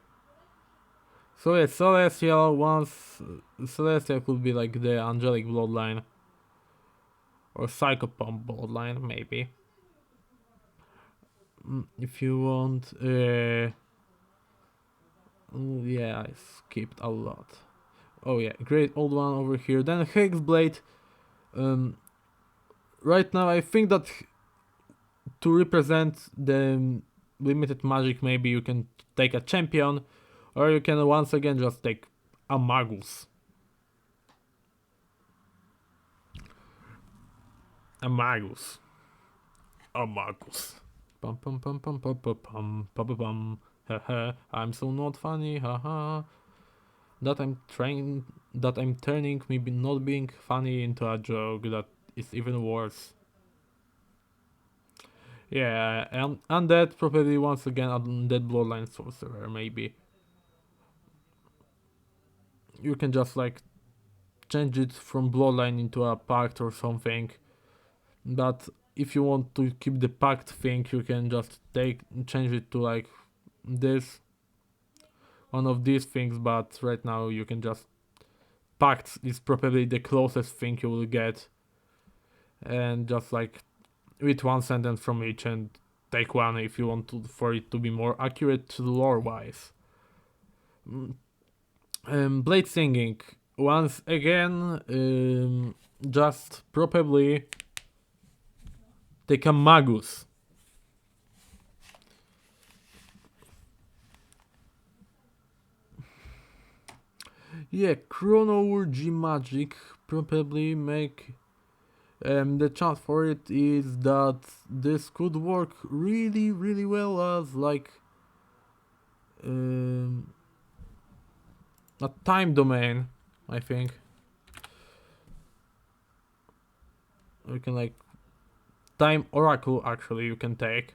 yeah, Celestial could be like the Angelic bloodline or Psychopomp bloodline maybe. If you want, yeah, I skipped a lot. Oh yeah, great old one over here. Then Hexblade. Right now I think that to represent the limited magic, maybe you can take a champion, or you can once again just take a Magus. A Magus. A Magus. Pum pum pum pum pum pum pum pum pum. Haha, I'm so not funny, haha. That I'm trying that I'm turning maybe not being funny into a joke that is even worse. Yeah, and undead probably once again undead bloodline sorcerer maybe. You can just like change it from bloodline into a pact or something. But if you want to keep the pact thing, you can just change it to like this one of these things. But right now you can just pact is probably the closest thing you will get, and just like read one sentence from each and take one if you want to for it to be more accurate lore wise. Blade singing once again, just probably take a magus. Yeah, chronology magic probably make. The chance for it is that this could work really, really well as like a time domain. I think we can like time oracle. Actually, you can take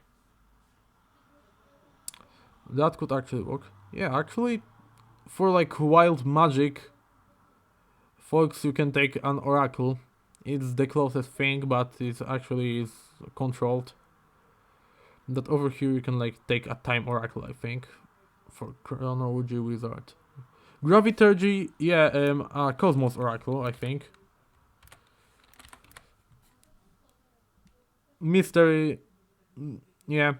that could actually work. Yeah, actually, for like wild magic, folks, you can take an oracle. It's the closest thing, but it actually is controlled. That over here you can like take a time oracle, I think, for chronology wizard. Graviturgy, yeah, Cosmos Oracle, I think. Mystery, yeah,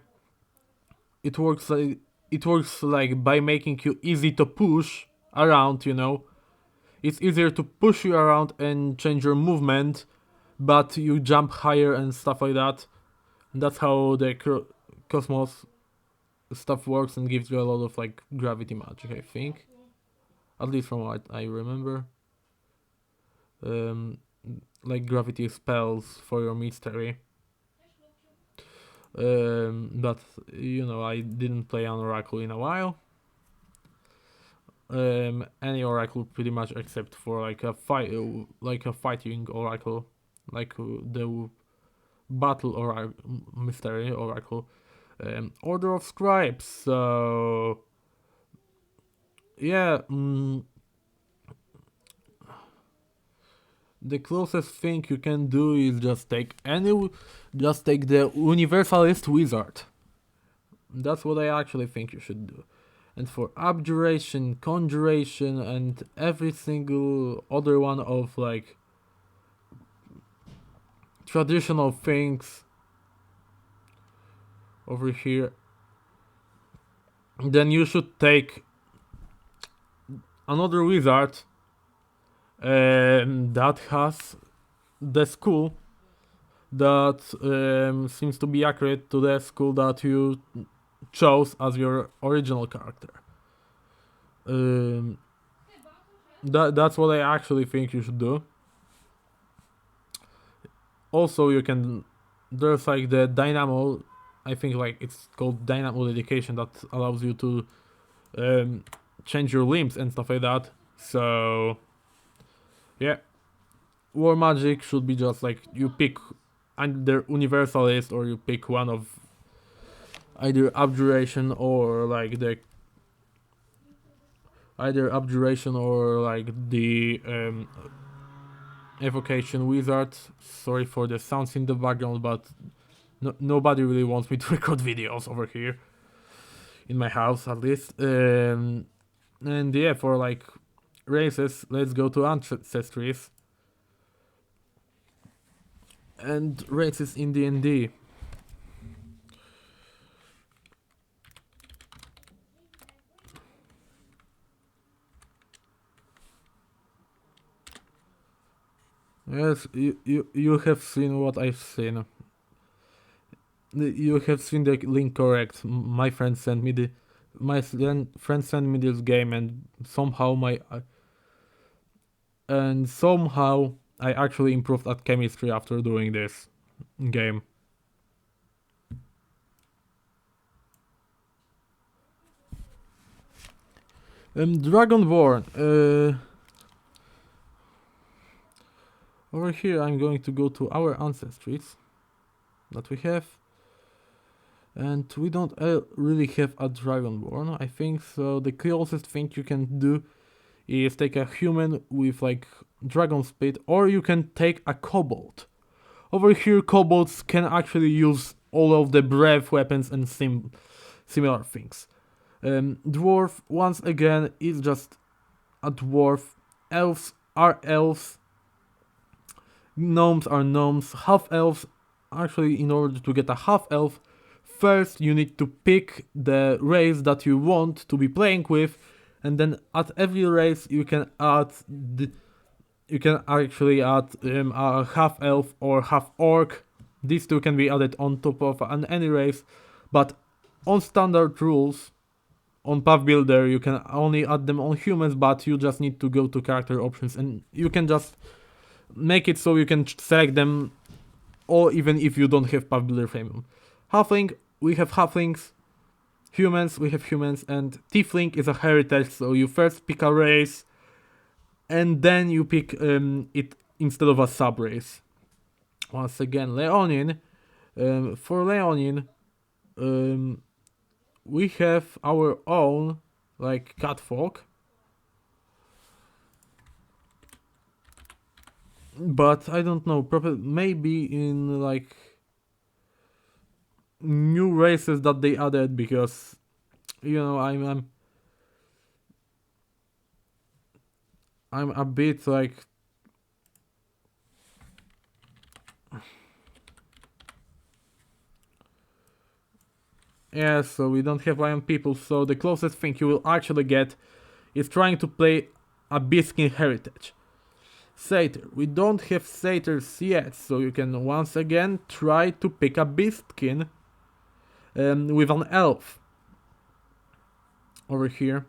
it works like by making you easy to push around. It's easier to push you around and change your movement, but you jump higher and stuff like that. And that's how the Cosmos stuff works and gives you a lot of like gravity magic, I think, at least from what I remember. Um, like gravity spells for your mystery. But I didn't play an oracle in a while. Any oracle pretty much except for like a fighting oracle, like the battle or mystery oracle. Order of scribes. So yeah, the closest thing you can do is just take the universalist wizard. That's what I actually think you should do. And for abjuration, conjuration, and every single other one of like traditional things over here, then you should take another wizard that has the school that seems to be accurate to the school that you chose as your original character. That's what I actually think you should do. Also, there's like the dynamo. I think like it's called dynamo dedication that allows you to change your limbs and stuff like that. So yeah, war magic should be just like you pick either universalist or you pick one of either abjuration or like the evocation wizard. Sorry for the sounds in the background, but nobody really wants me to record videos over here in my house, at least. And yeah, for like races, let's go to ancestries and races in D&D. Yes, you have seen what I've seen. You have seen the link correct. My friend sent me this game, and somehow I actually improved at chemistry after doing this game. Dragonborn. Over here I'm going to go to our ancestries that we have. And we don't really have a dragonborn, I think, so the closest thing you can do is take a human with like dragon speed, or you can take a kobold. Over here kobolds can actually use all of the breath weapons and similar things. Dwarf, once again, is just a dwarf. Elves are elves. Gnomes are gnomes. Half-elves, actually in order to get a half-elf, first you need to pick the race that you want to be playing with, and then at every race you can add actually add a half-elf or half-orc. These two can be added on top of any race, but on standard rules, on Path Builder you can only add them on humans, but you just need to go to character options and you can just make it so you can select them, or even if you don't have Path Builder Premium. Halfling, we have halflings. Humans, we have humans, and tiefling is a heritage, so you first pick a race and then you pick it instead of a sub-race. Once again, Leonin. For Leonin, we have our own, like, catfolk. But I don't know, probably maybe in like new races that they added, because you know I'm a bit like yeah, so we don't have lion people, so the closest thing you will actually get is trying to play a Beastkin heritage. Satyr, we don't have satyrs yet, so you can once again try to pick a Beastkin with an elf over here.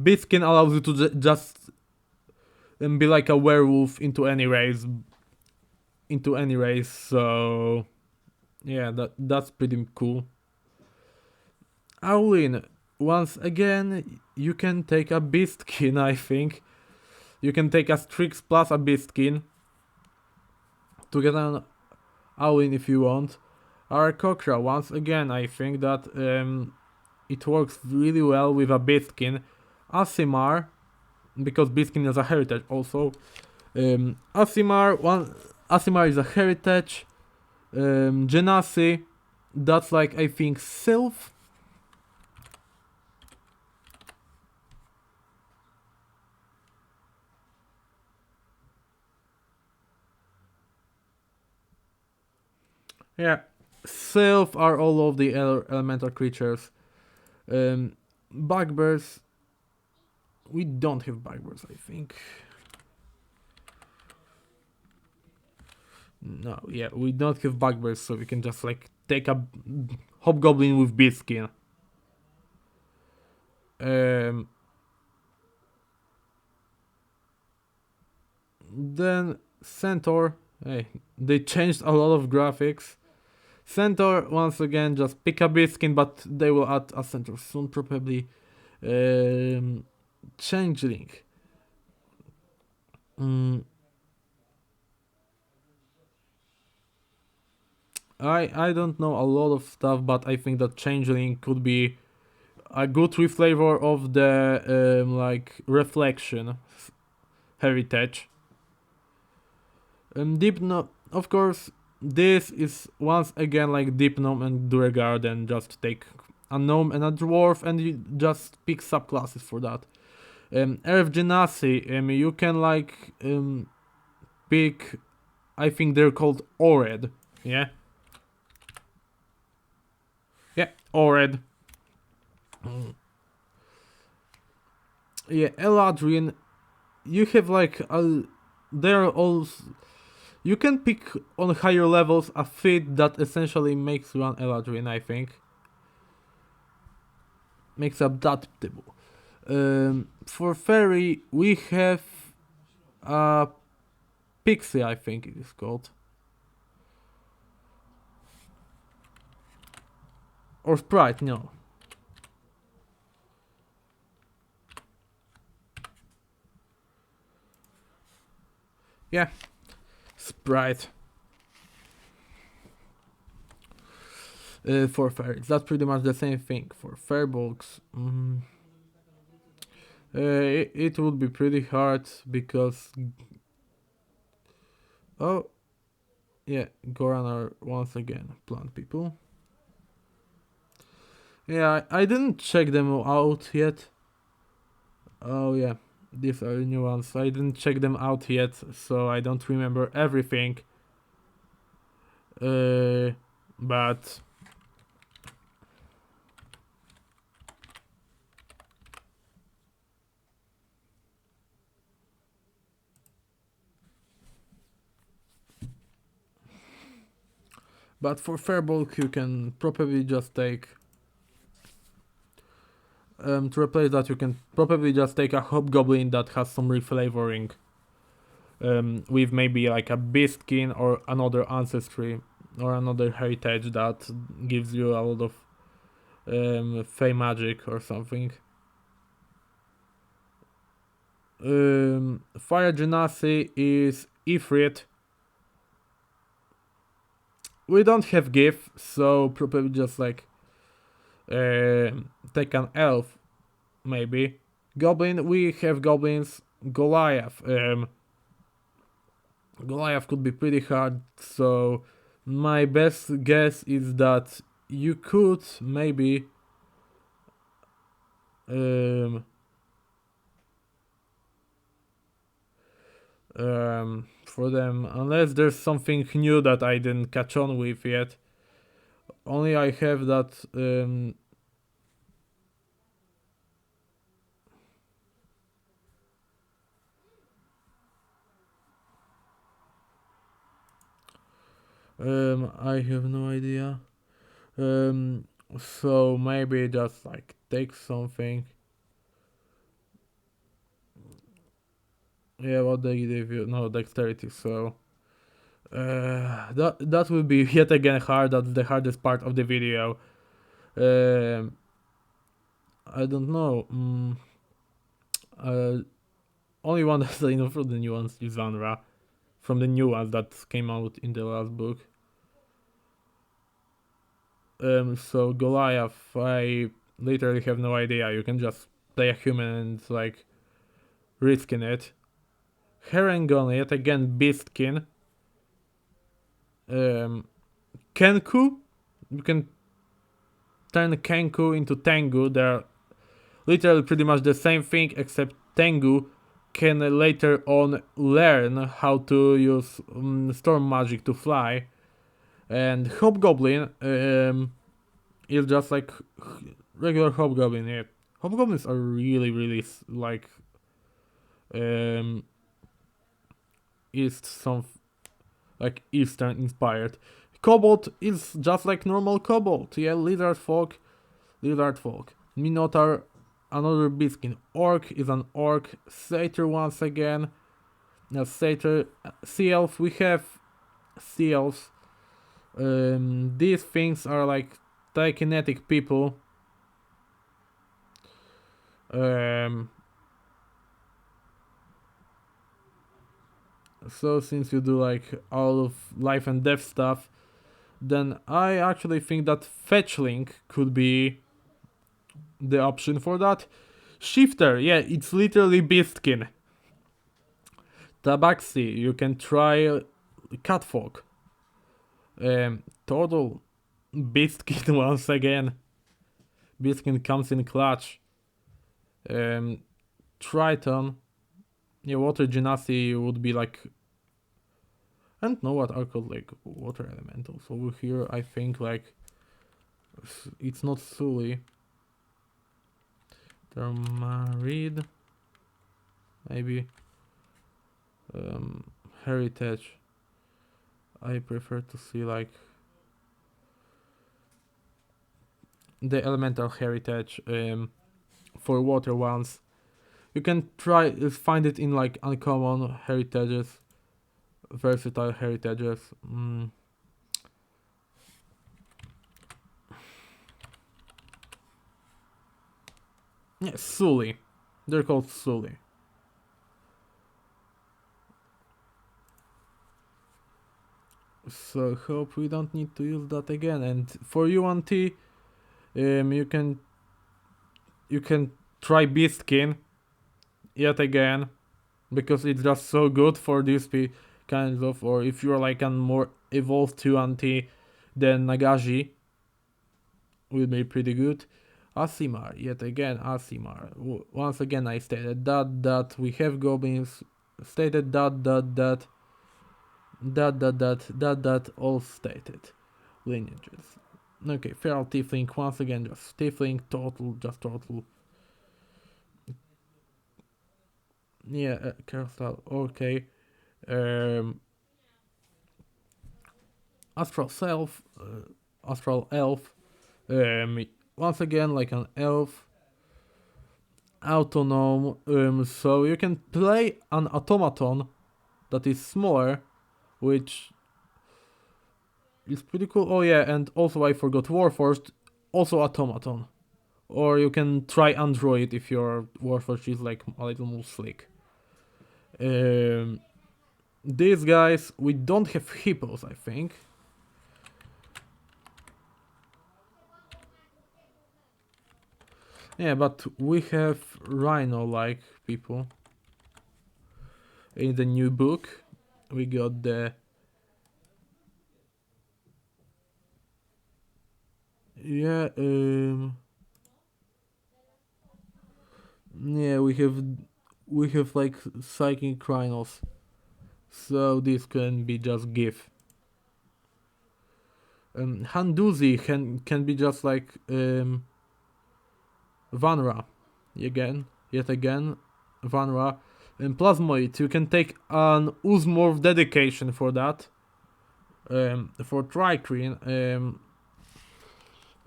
Beastkin allows you to just be like a werewolf into any race, so yeah, that's pretty cool. Owlin, once again, you can take a Beastkin, I think. You can take a Strix plus a Beastkin to get an Owlin if you want. Arkokra, once again, I think that it works really well with a Beastkin. Aasimar, because Beastkin is a heritage also. Aasimar is a heritage. Genasi, that's like, I think, Sylph. Yeah, Sylph are all of the elemental creatures. Bugbears, we don't have bugbears, I think. No, yeah, we don't have bugbears, so we can just like take a hobgoblin with beatskin. Then Centaur, hey, they changed a lot of graphics. Centaur, once again, just pick a beatskin, but they will add a centaur soon, probably. Changeling. I don't know a lot of stuff, but I think that Changeling could be a good reflavor of the like reflection heritage. Deep Gnome, of course, this is once again like Deep Gnome and Duergar, and just take a gnome and a dwarf and you just pick subclasses for that. Earth Genasi, you can like pick, I think they're called Ored, yeah? Yeah, Ored. Yeah, Eladrin, you have like they're all. You can pick on higher levels a feat that essentially makes you an Eladrin, I think. Makes adaptable. For Fairy, we have Pixie, I think it is called. Or Sprite, no. Yeah, sprite. For fairies, that's pretty much the same thing. For firbolgs, it would be pretty hard because... Oh, yeah, Goran are once again plant people. Yeah, I didn't check them out yet. Oh yeah, these are new ones. I didn't check them out yet, so I don't remember everything. But... But for Firbolg you can probably just take... to replace that you can probably just take a Hobgoblin that has some reflavoring. With maybe like a Beastkin or another Ancestry or another Heritage that gives you a lot of Fey magic or something. Fire Genasi is Ifrit. We don't have GIF, so probably just like take an elf, maybe. Goblin, we have goblins. Goliath. Goliath could be pretty hard, so my best guess is that you could maybe for them, unless there's something new that I didn't catch on with yet. Only I have that I have no idea. So maybe just like take something. Yeah, what they give you? No, dexterity, so... that will be yet again hard. That's the hardest part of the video. I don't know. Only one that I know from the new ones is Zanra. From the new ones that came out in the last book. So Goliath, I literally have no idea. You can just play a human and like risking it. Herengon, yet again Beastkin. Kenku, you can turn Kenku into Tengu. They're literally pretty much the same thing, except Tengu can later on learn how to use storm magic to fly. And Hobgoblin is just like regular Hobgoblin. Yeah. Hobgoblins are really like Eastern inspired. Kobold is just like normal Kobold. Yeah, Lizard folk. Minotaur, another Beastkin. Orc is an Orc. Satyr once again. Now Satyr. Sea Elf, we have Sea Elves. These things are like telekinetic people. So since you do like all of life and death stuff, then I actually think that Fetchling could be the option for that. Shifter, yeah, it's literally Beastkin. Tabaxi, you can try Catfolk. Total Beastkin once again. Beastkin comes in clutch. Triton. Yeah, Water Genasi would be like... I don't know what are called like water elementals. Over here I think like... It's not Sully. Thermarid. Maybe. Heritage. I prefer to see like... the elemental heritage for water ones. You can try find it in like uncommon heritages, versatile heritages. Yeah, Sully. They're called Sully. So hope we don't need to use that again. And for UNT, you can try Beastkin yet again, because it's just so good for these kinds of, or if you're like a more evolved UNT, then Nagashi will be pretty good. Asimar, yet again Asimar. Once again I stated that we have goblins, stated that all stated. Lineages. Okay, feral tiefling, once again just tiefling, total. Yeah, Carousel, okay. Um, Astral Self, Astral Elf, once again like an elf, autonom, so you can play an automaton that is smaller, which is pretty cool. Oh yeah, and also I forgot Warforged, also automaton. Or you can try Android if your Warforged is like a little more slick. These guys, we don't have hippos, I think. Yeah, but we have rhino-like people. In the new book, we got the... Yeah, yeah, we have like psychic rhinos. So this can be just GIF. Handuzi can be just like Vanra. Yet again, Vanra. And Plasmoid, you can take an Uzmorph dedication for that. For Tricrine,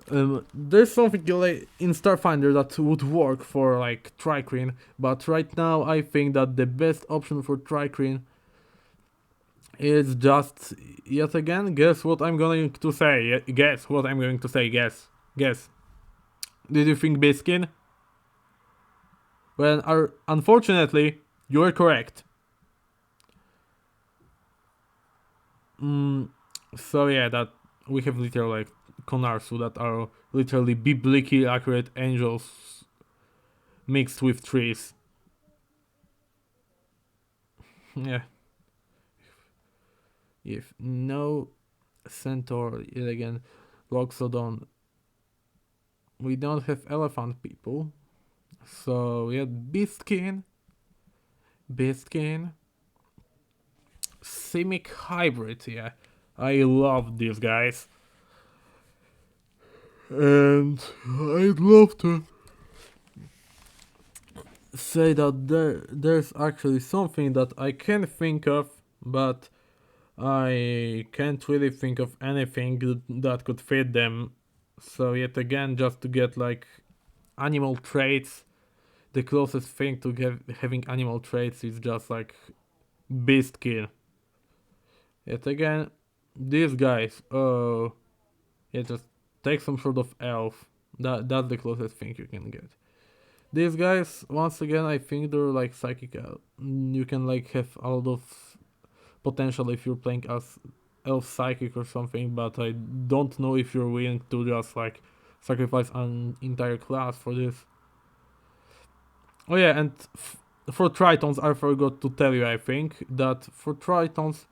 there's something like in Starfinder that would work for like Tricrine, but right now I think that the best option for Tricrine is just, yet again, guess what I'm going to say. Guess what I'm going to say. Guess. Did you think Biskin? Well, unfortunately, you are correct. So yeah, that we have literally like Konarsu that are literally biblically accurate angels mixed with trees. Yeah. If no centaur, yet again, Loxodon. We don't have elephant people. So yeah, Beastkin. Simic hybrid, yeah. I love these guys. And I'd love to say that there's actually something that I can think of, but I can't really think of anything that could fit them. So yet again, just to get like animal traits, the closest thing to having animal traits is just like beast kill. Yet again, these guys, oh, yeah, just take some sort of elf. That's the closest thing you can get. These guys, once again, I think they're like psychic. You can like have a lot of potential if you're playing as elf psychic or something, but I don't know if you're willing to just like sacrifice an entire class for this. Oh yeah, and for Tritons, I forgot to tell you, I think, that for Tritons,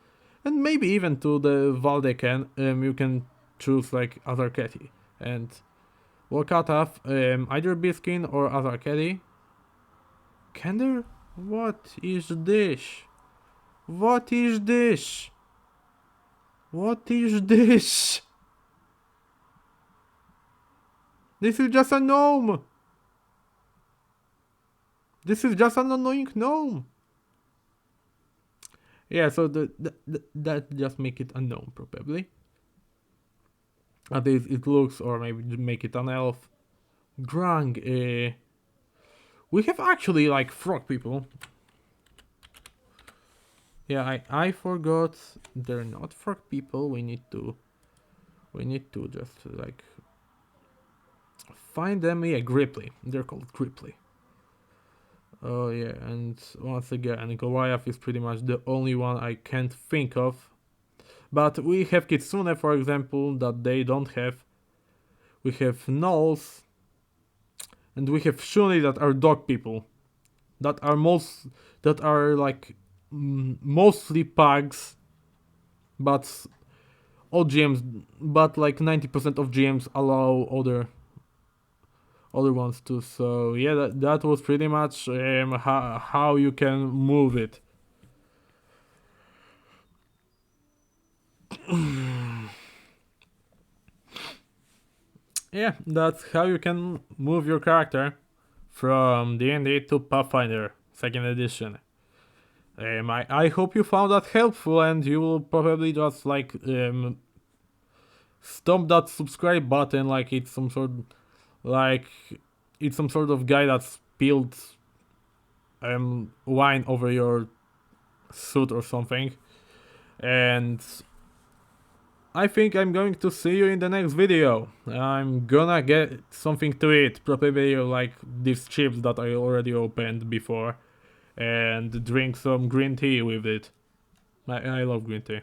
and maybe even to the Valdeken, you can choose like Azarketi. And Wakataf, either Biskin or Azarketi. Kender? What is this? What is this? What is this? This is just a gnome! This is just an annoying gnome! Yeah, so that just make it a gnome, probably. At least it looks, or maybe make it an elf. Grang, we have actually like frog people. Yeah, I forgot they're not frog people. We need to just like find them. Yeah, Gripply. They're called Gripply. Oh yeah, and once again, Goliath is pretty much the only one I can't think of. But we have Kitsune, for example, that they don't have. We have gnolls, and we have Shuni that are dog people, that are like mostly pugs, but all GMs, but like 90% of GMs allow other ones too. So yeah, that was pretty much how you can move it. Yeah, that's how you can move your character from D&D to Pathfinder 2nd edition. I hope you found that helpful, and you will probably just like stomp that subscribe button like it's some sort of guy that spilled wine over your suit or something. And I think I'm going to see you in the next video. I'm gonna get something to eat, probably like these chips that I already opened before, and drink some green tea with it. I love green tea.